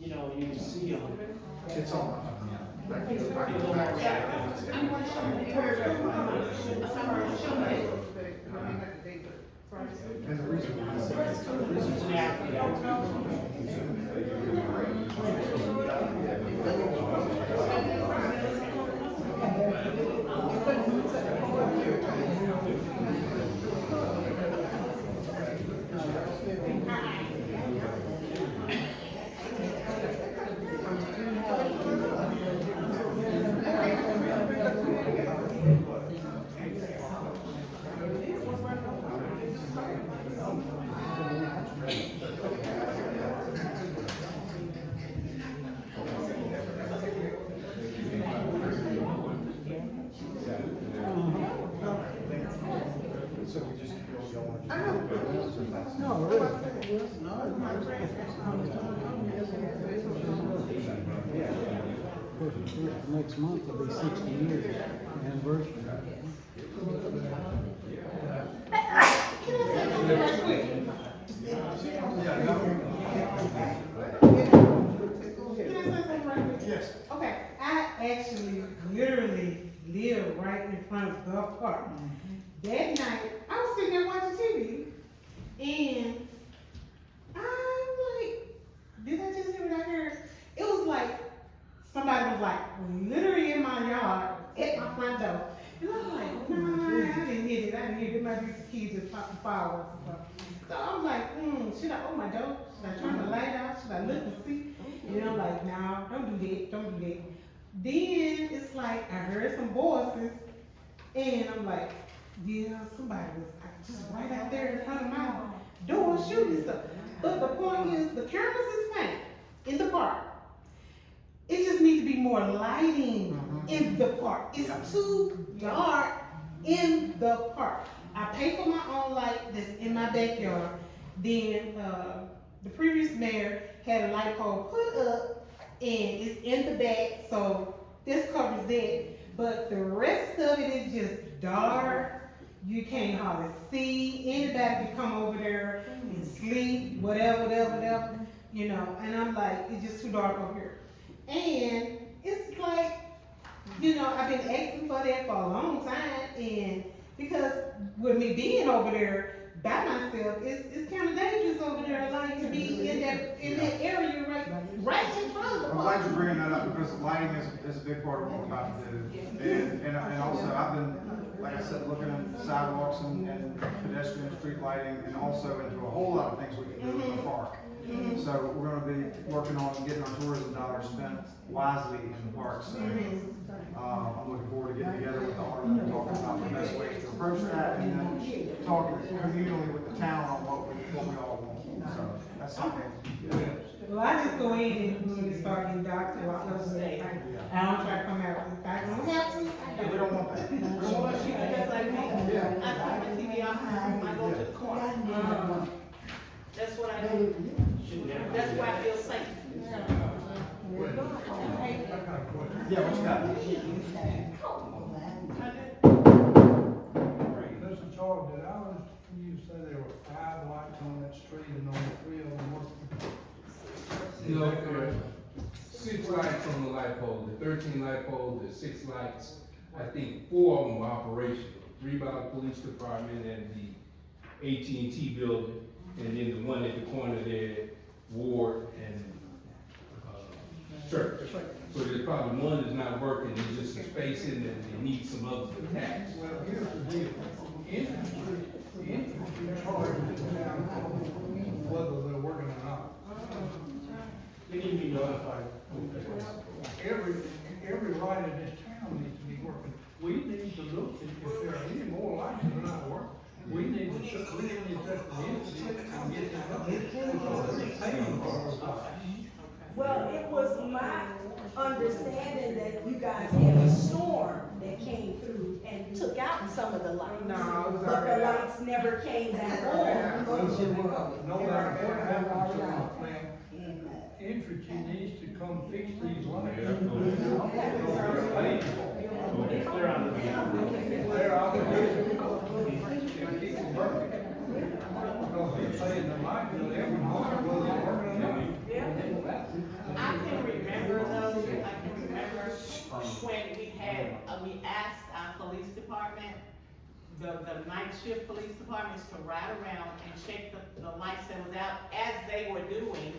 you know, you can see them. it's on. Back to the- back to the- Be a little more back to active. And the reason why I say this, the reason It's an why- next month will be 60 years anniversary. Yes. Okay, I actually literally live right in front of the park. That night, I was sitting there watching TV, and I'm like, did I just hear what I heard? It was like, somebody was like, literally in my yard, at my front door. And I'm like, nah, I didn't hear it, There might be some kids just popping fireworks or something. So I'm like, should I open my door? Should I turn the light out? Should I look and see? And I'm like, no, don't do that. Then it's like, I heard some voices, and I'm like, yeah, somebody was just right out there in front of my door shooting stuff. But the point is, the cameras is fine in the park. It just needs to be more lighting in the park. It's too dark in the park. I pay for my own light that's in my backyard. Then the previous mayor had a light pole put up, and it's in the back, so this covers that. But the rest of it is just dark. You can't hardly see. Anybody can come over there and sleep, whatever, you know. And I'm like, it's just too dark over here. And it's like, you know, I've been asking for that for a long time, and because with me being over there by myself, it's kind of dangerous over there, like to be in that area right in front of the I'm glad you're bringing that up, because lighting is a big part of what we're about to do. And also, I've been, like I said, looking at sidewalks and pedestrian street lighting, and also into a whole lot of things we can do in the park. So we're gonna be working on getting our tourism dollars spent wisely in the park. So I'm looking forward to getting together with the aldermen and talking about the best ways to approach that, and then talking communally with the town on what we all want. So that's something. Well, I just go in and when it start getting dark, so I don't say, I don't try to come out. If I don't have to, Yeah, we don't want that. We don't want that. Just like me, I turn my TV off, I go to the corner. That's what I do. That's why I feel safe. Yeah, what you got? Mr. Charles, did I understand you say there were 5 lights on that street and only 3 of them working? No, correct. 6 lights on the light pole, the 13 light poles, there's 6 lights. I think 4 of them were operational, 3 by the police department and the AT&T building, and then the one at the corner there, Ward and Church. So there's probably one that's not working, there's just some space in there, they need some others attached. Well, here's the deal. Entry charge the town whether they're working or not. They need to be notified. Every light in this town needs to be working. We need to look at if there are any more lights that are not working. We need to address the incident and get that up. Because we're paying for those lights. Well, it was my understanding that you guys had a storm that came through and took out some of the lights. No, but the lights never came back on. No matter what happens to the plant, Entergy needs to come fix these lights. We're paying for it. If they're on the Their obligation to keep them working. Because we pay the light bill every month, whether they're working or not. I can remember though, when we asked our police department, the night shift police departments to ride around and check the lights that was out as they were doing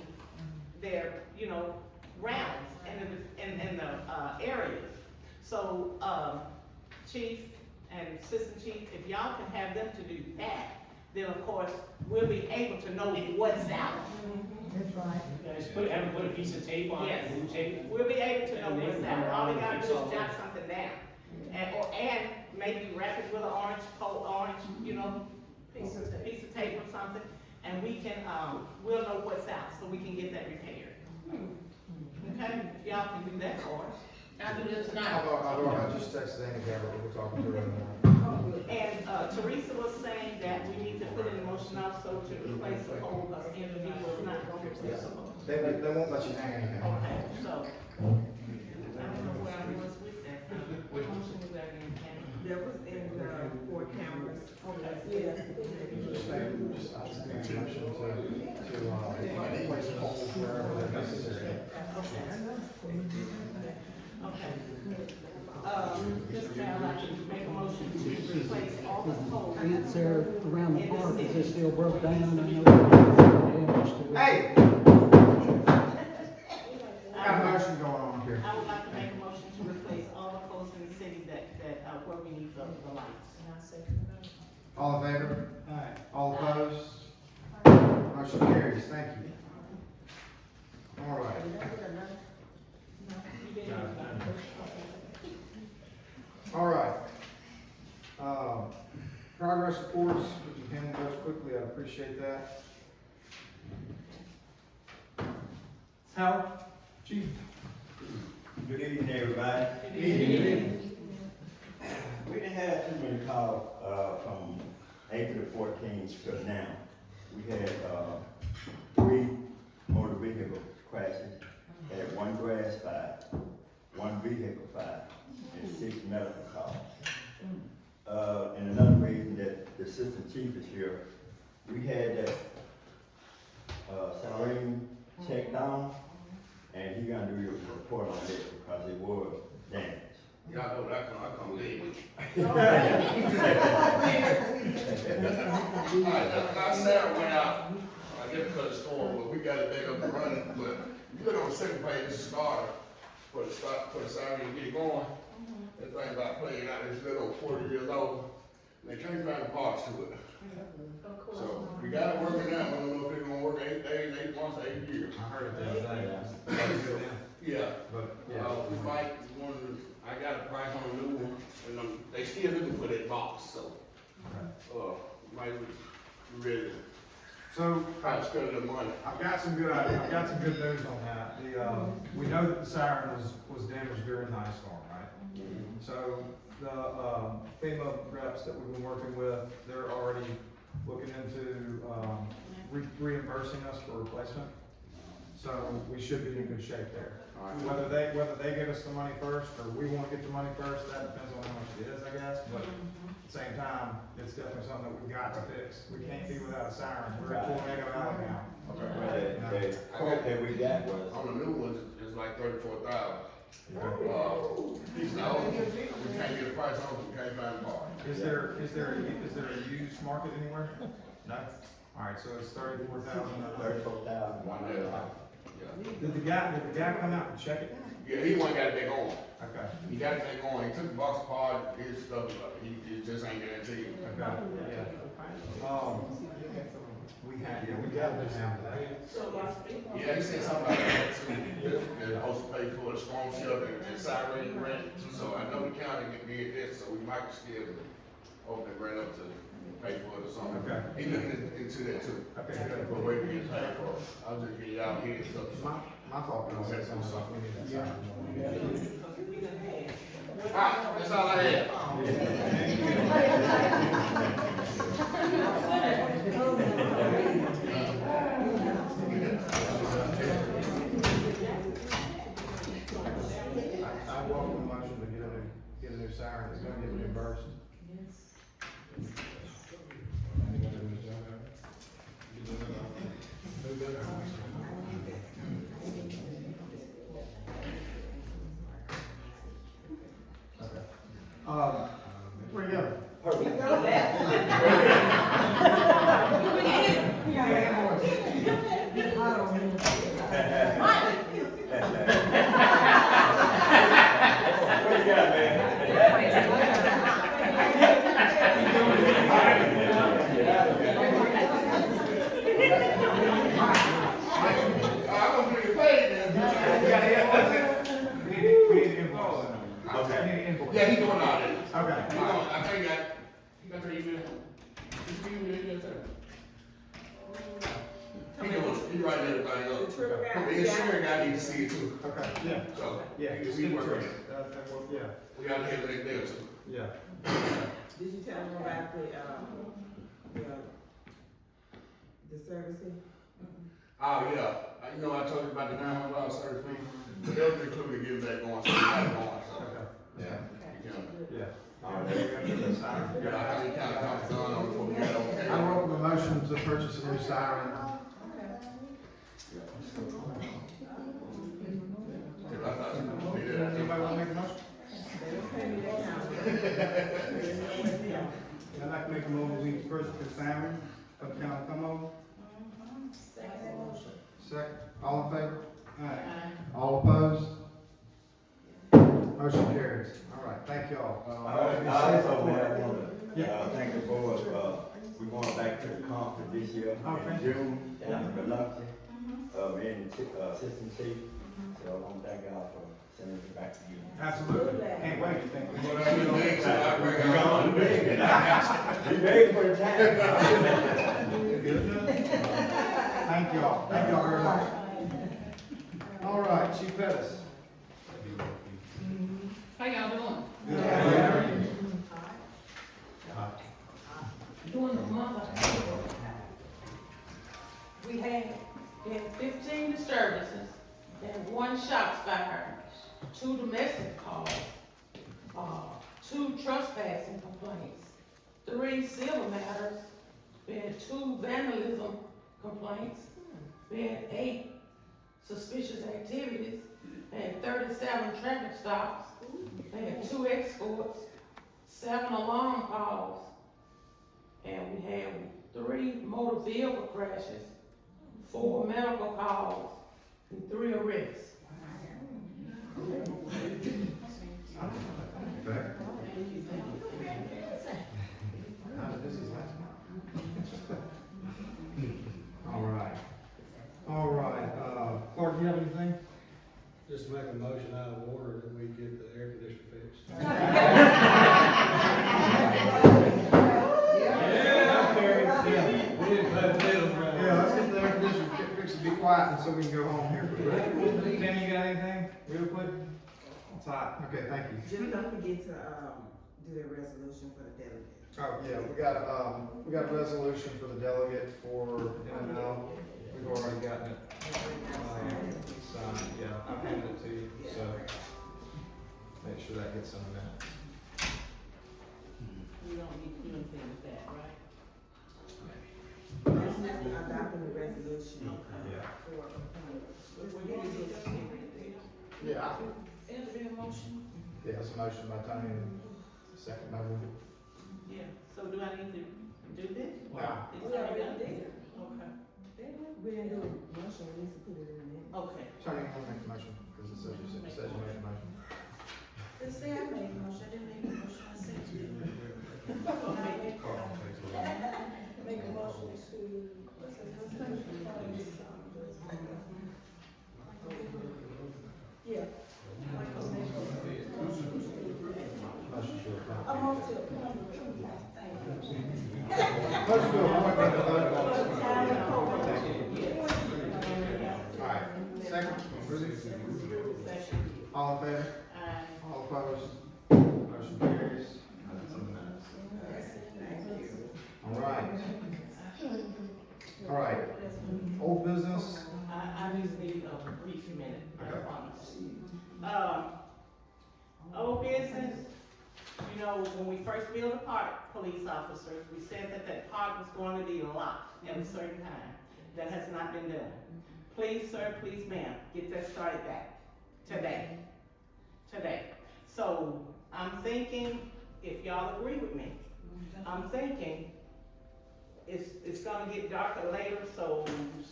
their, you know, rounds in the areas. So, chief and assistant chief, if y'all can have them to do that, then of course, we'll be able to know what's out. That's right. Just have them put a piece of tape on it, blue tape. We'll be able to know what's out. All we gotta do is jot something down. And maybe wrap it with an orange, you know, piece of tape or something, and we can, we'll know what's out, so we can get that repaired. Okay, if y'all can do that for us. I'll do this tonight. I just texted Annie Gabbard, we're talking to her right now. And Teresa was saying that we need to put in a motion also to replace the pole, because Energy was not going to replace the pole. They won't let you hang anything. Okay, so, Mr. Mayor, I'd like to make a motion to replace all the poles. Fence there around the park, is it still broke down? I know damage to it. Hey! Got a motion going on here. I would like to make a motion to replace all the poles in the city that where we need the lights. All in favor? Aye. All opposed? Motion carries, thank you. All right. All right. Progress reports, if you handle those quickly, I'd appreciate that. Howard, Chief? Good evening, everybody. Good evening. We didn't have too many calls, from April the 14th to now. We had, 3 motor vehicle crashes, had 1 grass fire, 1 vehicle fire, and 6 medical calls. And another reason that the assistant chief is here, we had that, siren checked on, and he gonna do your report on that because it was damaged. Y'all know that I come late. I Sarah went out, I get to the storm, but we got it back up and running, but you look on the second page, this is starter, for the siren to get it going. That thing about playing out, this little 40 years old, they can't find the parts to it. So, we got it working out, I don't know if it's gonna work 8 days, 8 months, 8 years. I heard it the other day. Yeah. But, We might, I got a price on a new one, and they still looking for that box, so, might be ready So, to try to spend the money. I've got some good news on that. We know that the siren was damaged during the ice storm, right? So, the, FEMA reps that we've been working with, they're already looking into, reimbursing us for replacement. So, we should be in good shape there. Whether they get us the money first, or we wanna get the money first, that depends on how much it is, I guess, but at the same time, it's definitely something that we've got to fix. We can't be without a siren, we're in Tornado Alley now. The quote that we got was, On the new ones, it's like 34,000. These now, we can't get a price on it, we can't find the part. Is there a used market anywhere? No? Alright, so it's 34,000. 34,000. One there. Did the guy come out and check it? Yeah, he wasn't got it back on. Okay. He got it back on, he took the box apart, his stuff, it just ain't guaranteed. Okay, yeah. We got this now. Yeah, he said something about that too. They're supposed to pay for the storm shelter and siren rent, so I know the county can be at this, so we might still open it right up to pay for it or something. Okay. He looking into that too. Okay, good. But wait to get paid for it. I'll just get y'all here, so. My thought was that something we need that siren. Alright, that's all I have. I welcome the motion to get a new siren, it's gonna get reimbursed. Where you going? What you got, man? I'm gonna bring it paid then. We need an invoice. Okay. We need an invoice. Yeah, he doing all that. Okay. I think he got your email. He writing everything up. The insurance guy need to see it too. Okay, yeah. So, Yeah, he just can give see it to work us. it. Yeah. We got to have it there too. Yeah. Did you tell them about the servicing? Oh, yeah. You know, I told you about the $900 service fee. But they'll be included getting that going, so we got it going, so. Okay. Yeah. You can. Yeah. All right, there you go. Get that siren. Yeah, I think kind of comes done on before we got okay. I welcome a motion to purchase a new siren. Yeah, I thought you were gonna do that. Anybody want to make a I'd like to make a motion, we first to Salmon, of the county, come on. Second, all in favor? Aye. All opposed? Motion carries. All right, thank y'all. I also want Yeah. to, thank the board, we're going back to the conference this year Okay. in June, down in Biloxi, in Assistant Chief. So I want to thank y'all for sending it back to you. Absolutely. Can't wait. Thank you. Be ready for the time. Thank y'all. Thank y'all very much. All right, Chief Pettis. How y'all doing? Good. During the month of April, we had 15 disturbances, and 1 shots fired, 2 domestic calls, 2 trespassing complaints, 3 civil matters, we had 2 vandalism complaints, we had 8 suspicious activities, we had 37 traffic stops, we had 2 escorts, 7 alarm calls, and we had 3 motor vehicle crashes, 4 medical calls, and 3 arrests. All right, Clark, do you have anything? Just make a motion out of order that we get the air conditioner fixed. Yeah, let's get the air conditioner fixed and be quiet and so we can go home here. Tammy, you got anything real quick? It's hot. Okay, thank you. Just don't forget to, do the resolution for the delegate. Oh, yeah, we got a resolution for the delegate for NML. We've already gotten it. Signed, yeah, I've handed it to you, so make sure that gets in a minute. We don't need to do anything with that, right? That's just adopting the resolution. Yeah. Yeah. Yeah, Is there a motion? yeah, it's a motion by Tony and second by Ruby. Yeah, so do I need to do this? No. It's already done? Okay. We didn't do a motion, we need to put it in a minute. Okay. Tony, you want to make the motion, because it says you made the motion. Let's say I made a motion, I didn't make a motion, I said you. Make a motion to, yeah. Motion to approve. A motion to approve. Motion to appoint by the vote of all right, second, Ruby? All in favor? All opposed? Motion carries. That's in the minutes. All right. All right, old business? I just need a brief minute, I Okay. promise. Old business, you know, when we first built the park, police officers, we said that that park was going to be locked at a certain time. That has not been done. Please, sir, please, ma'am, get that started back today. So I'm thinking, if y'all agree with me, I'm thinking it's gonna get darker later, so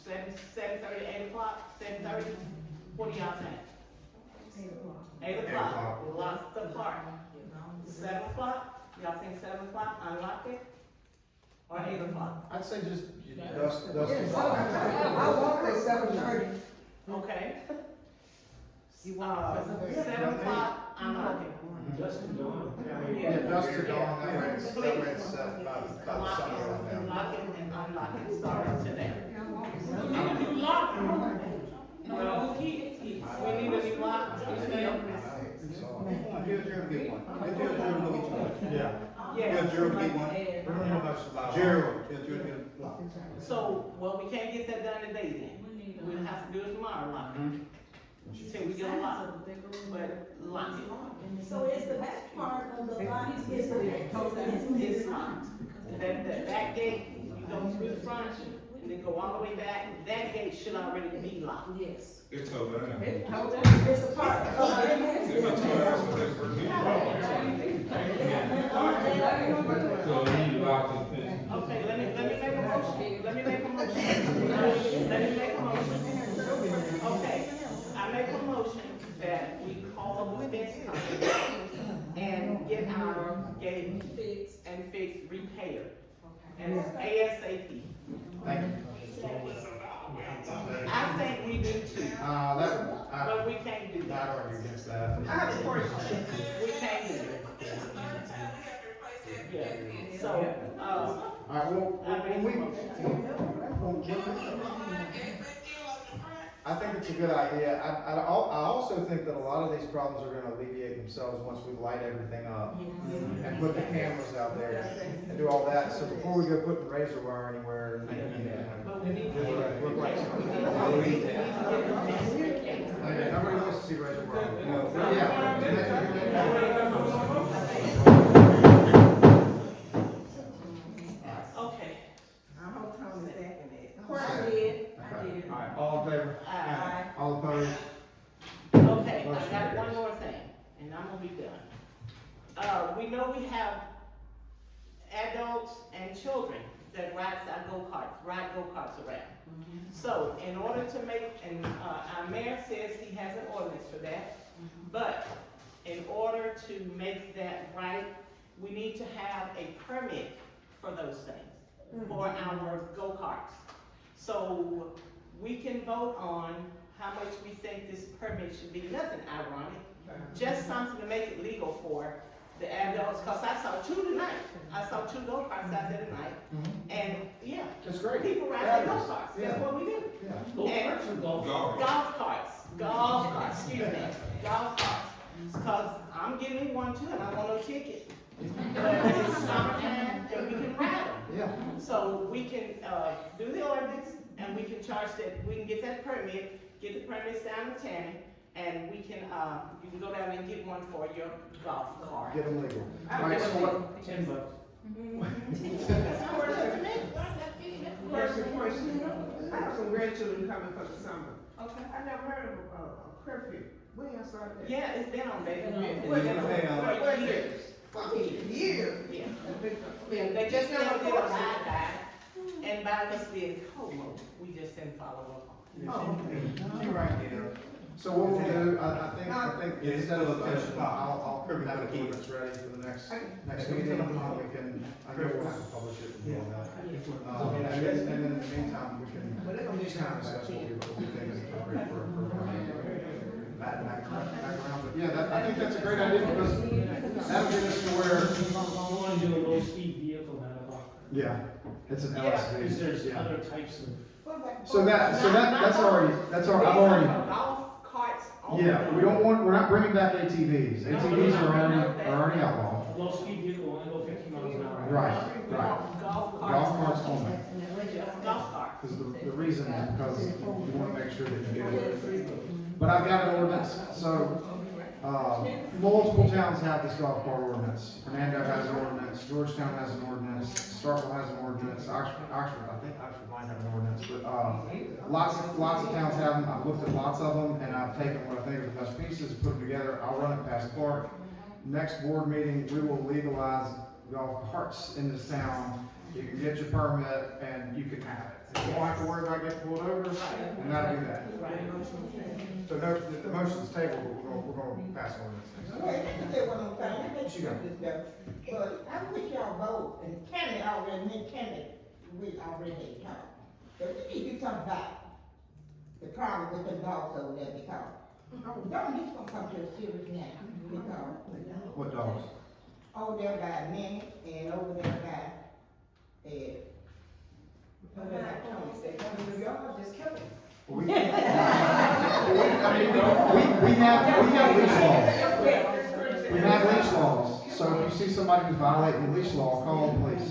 7:30, 8 o'clock, 7:30, what do y'all think? 8 o'clock, lock the park. 7 o'clock, y'all think 7 o'clock, unlock it? Or 8 o'clock? I'd say just dust. I walk at 7:30. Okay. 7 o'clock, unlock it. Justin Dawn. Yeah, dust to dawn, that way it's set by the sun Lock going it, down. lock it and unlock it, starting today. You lock them. No, kids. We need a new lock, Give Gerald a good one. Yeah. Yeah. Gerald a good one. We don't know much about Gerald. So, well, we can't get that done today then. We'll have to do it tomorrow, lock it. Till we get a lock, but lock it. So is the back part of the lot, is the It's locked. That back gate, you go through the front and then go all the way back, that gate should already be locked. Yes. It's over there. It's a part of the motion. Let me make a motion. Let me make a motion. Okay, I make a motion that we call the fence company and get our gate fixed and repaired. And it's ASAP. Thank you. I think we do too, but we can't do I'd that. argue against that. I have a question. We can't do it. Yeah, so, All right, well, I when I think it's a good idea. I also think that a lot of these problems are gonna alleviate themselves once we light everything up and put the cameras out there and do all that. So before we go putting razor wire anywhere, look like nobody wants to see razor wire. okay. I hope Tony seconded it. Of course I did. All right, all in favor? Aye. All opposed? Okay, I got one more thing, and I'm gonna be done. We know we have adults and children that ride go-karts around. So, in order to make, and, our mayor says he has an ordinance for that, but in order to make that right, we need to have a permit for those things, for our go-karts. So, we can vote on how much we think this permit should be, nothing ironic, just something to make it legal for the adults, cause I saw two tonight. I saw two go-karts out there tonight, and, yeah. That's great. People ride their go-karts, that's what we do. Yeah. And golf carts, excuse me, golf carts. Cause I'm getting me one too, and I want no ticket. But it's summertime, and we can ride them. Yeah. So we can, do the ordinance, and we can charge that, we can get that permit, get the permits down to Tammy, and we can, you can go down and get one for your golf cart. Get them legal. All right, so what? $10. That's not worth it to me. Question. I have some grandchildren coming for the summer. Okay. I never heard of a curfew. When y'all started that? Yeah, it's been on there. For years. For years. Yeah. Yeah, they just never did a bye-bye, and by us being Como, we just didn't follow up on it. You're right, yeah. So what we'll do, I think instead of a motion, I'll have the ordinance ready for the next meeting, and we can, I know we'll have to publish it and all that. And then in the meantime, we can just kind of discuss what we think is appropriate for background. But yeah, I think that's a great idea, because that'll get us to where. I want to do a low speed vehicle now. Yeah, it's an Yeah, LSV. Because there's Yeah. other types of. That's already, I've already. Golf carts only. Yeah, we're not bringing back ATVs. ATVs are already outlawed. Low speed vehicle only go 50 miles an hour. Right. Golf Golf carts only. Golf cart. Because the reason is because you want to make sure that you do it. But I've got an ordinance, so, multiple towns have this golf cart ordinance. Hernando has an ordinance, Georgetown has an ordinance, Starkville has an ordinance, Oxford, I think Oxford might have an ordinance, but, lots of towns have them. I've looked at lots of them, and I've taken what I think are the best pieces, put them together. I'll run it past Clark. Next board meeting, we will legalize golf carts in this town. You can get your permit, and you can have it. You won't have to worry about getting pulled over, and that'll be that. So no, the motion's tabled, but we're gonna pass an ordinance next time. Okay, let me say one more thing, let me What you got? this go. But I wish y'all vote, and Kenny already, me and Kenny, we already talked. But we need to do something about the problem with the dogs over there, because, don't this gonna come to a serious now, because. What dogs? Over there by Minnie, and over there by, over there by Tony, said, Tony, y'all just killed him. We have leash laws. We have leash laws. So if you see somebody who's violating the leash law, call the police.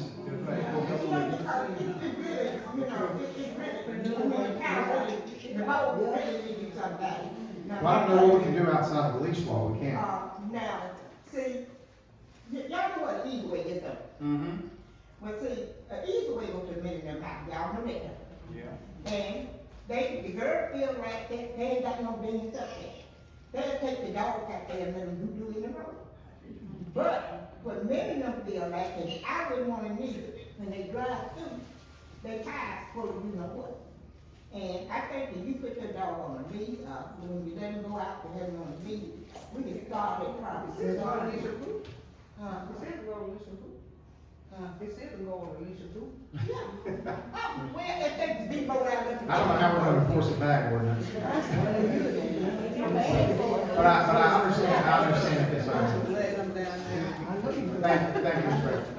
Well, I don't know what we can do outside of the leash law, we can't. Now, see, y'all know what an easy way is though. Mm-hmm. Well, see, an easy way goes to many of them out, y'all know that. Yeah. And the girl feel like they ain't got no business up there. They'll take the dog out there and let them do in the road. But, what many of them feel like, and I wouldn't wanna need it, when they drive through, they ties for you know what. And I think if you put that dog on a lead, when you let him go out to have him on a lead, we can start it probably. It says go on Alicia Crew. It says go on Alicia Crew. It says go on Alicia Crew. Yeah. Well, if they just be go out there. I don't know how we're gonna enforce a bag ordinance. But I understand the concern. Thank you, Mr. President.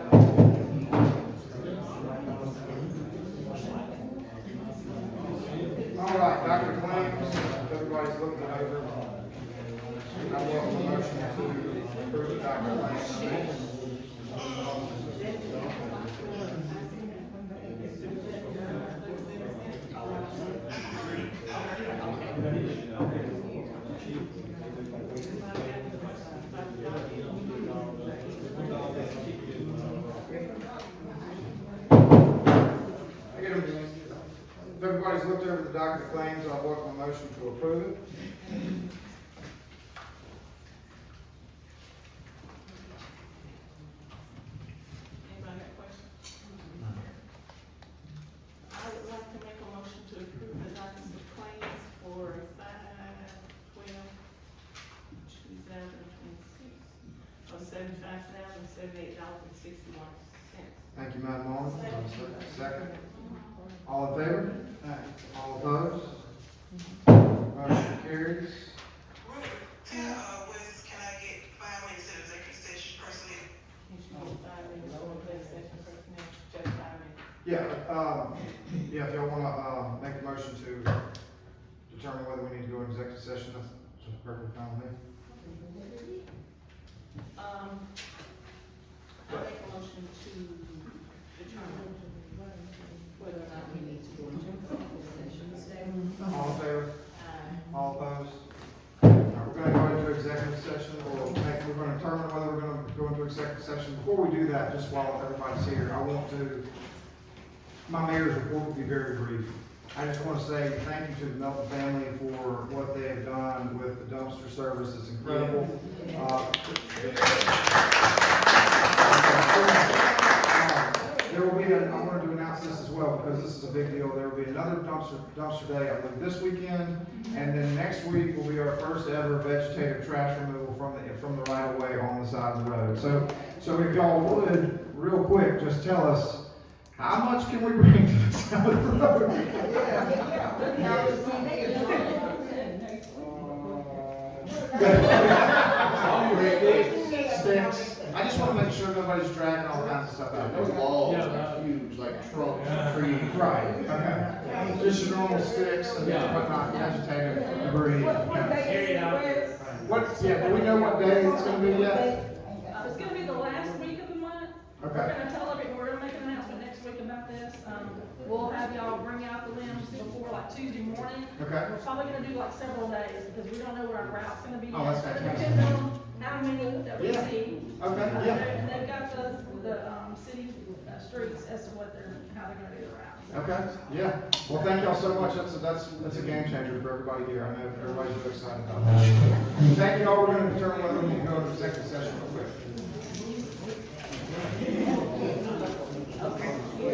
All right, Dr. Claims, everybody's looking it over. I welcome a motion to approve the Dr. Claims. If everybody's looked over the docket of claims, I'll welcome a motion to approve it. Anybody got questions? I would like to make a motion to approve the dockets of claims for 5/12/2026 of $75,078.61. Thank you, Madam Long. Second. All in favor? All opposed? Motion carries. Wes, can I get 5 minutes of executive session personnel? Yeah, if y'all wanna, make a motion to determine whether we need to go into executive session, that's perfectly fine with me. I make a motion to determine whether or not we need to go into executive session. All in favor? All opposed? All right, we're gonna go into executive session, we're gonna determine whether we're gonna go into executive session. Before we do that, just while everybody's here, I want to, my mayor's report will be very brief. I just want to say thank you to the Melton family for what they have done with the dumpster service. It's incredible. There will be, I wanted to announce this as well because this is a big deal. There will be another dumpster day, I believe, this weekend. And then next week will be our first ever vegetative trash removal from the right of way on the side of the road. So if y'all would, real quick, just tell us, how much can we bring to the side of the road? Sticks. I just want to make sure nobody's dragging all kinds of stuff out. Those walls are huge, like trunks, trees. Right, okay. Just your normal sticks and whatnot, vegetative debris. What, do we know what day it's gonna be yet? It's gonna be the last week of the month. Okay. We're gonna tell everyone, we're gonna make an announcement next week about this. We'll have y'all bring out the limbs before like Tuesday morning. Okay. We're probably gonna do like several days because we don't know where our route's gonna be. Oh, that's yet. fantastic. Depends on how many that we Yeah. see. Okay, yeah. And they've got the city streets as to how they're gonna do the route. Okay, yeah. Well, thank y'all so much. That's a game changer for everybody here. I know everybody's really excited about that. Thank you all. We're gonna determine whether we can go into executive session real quick.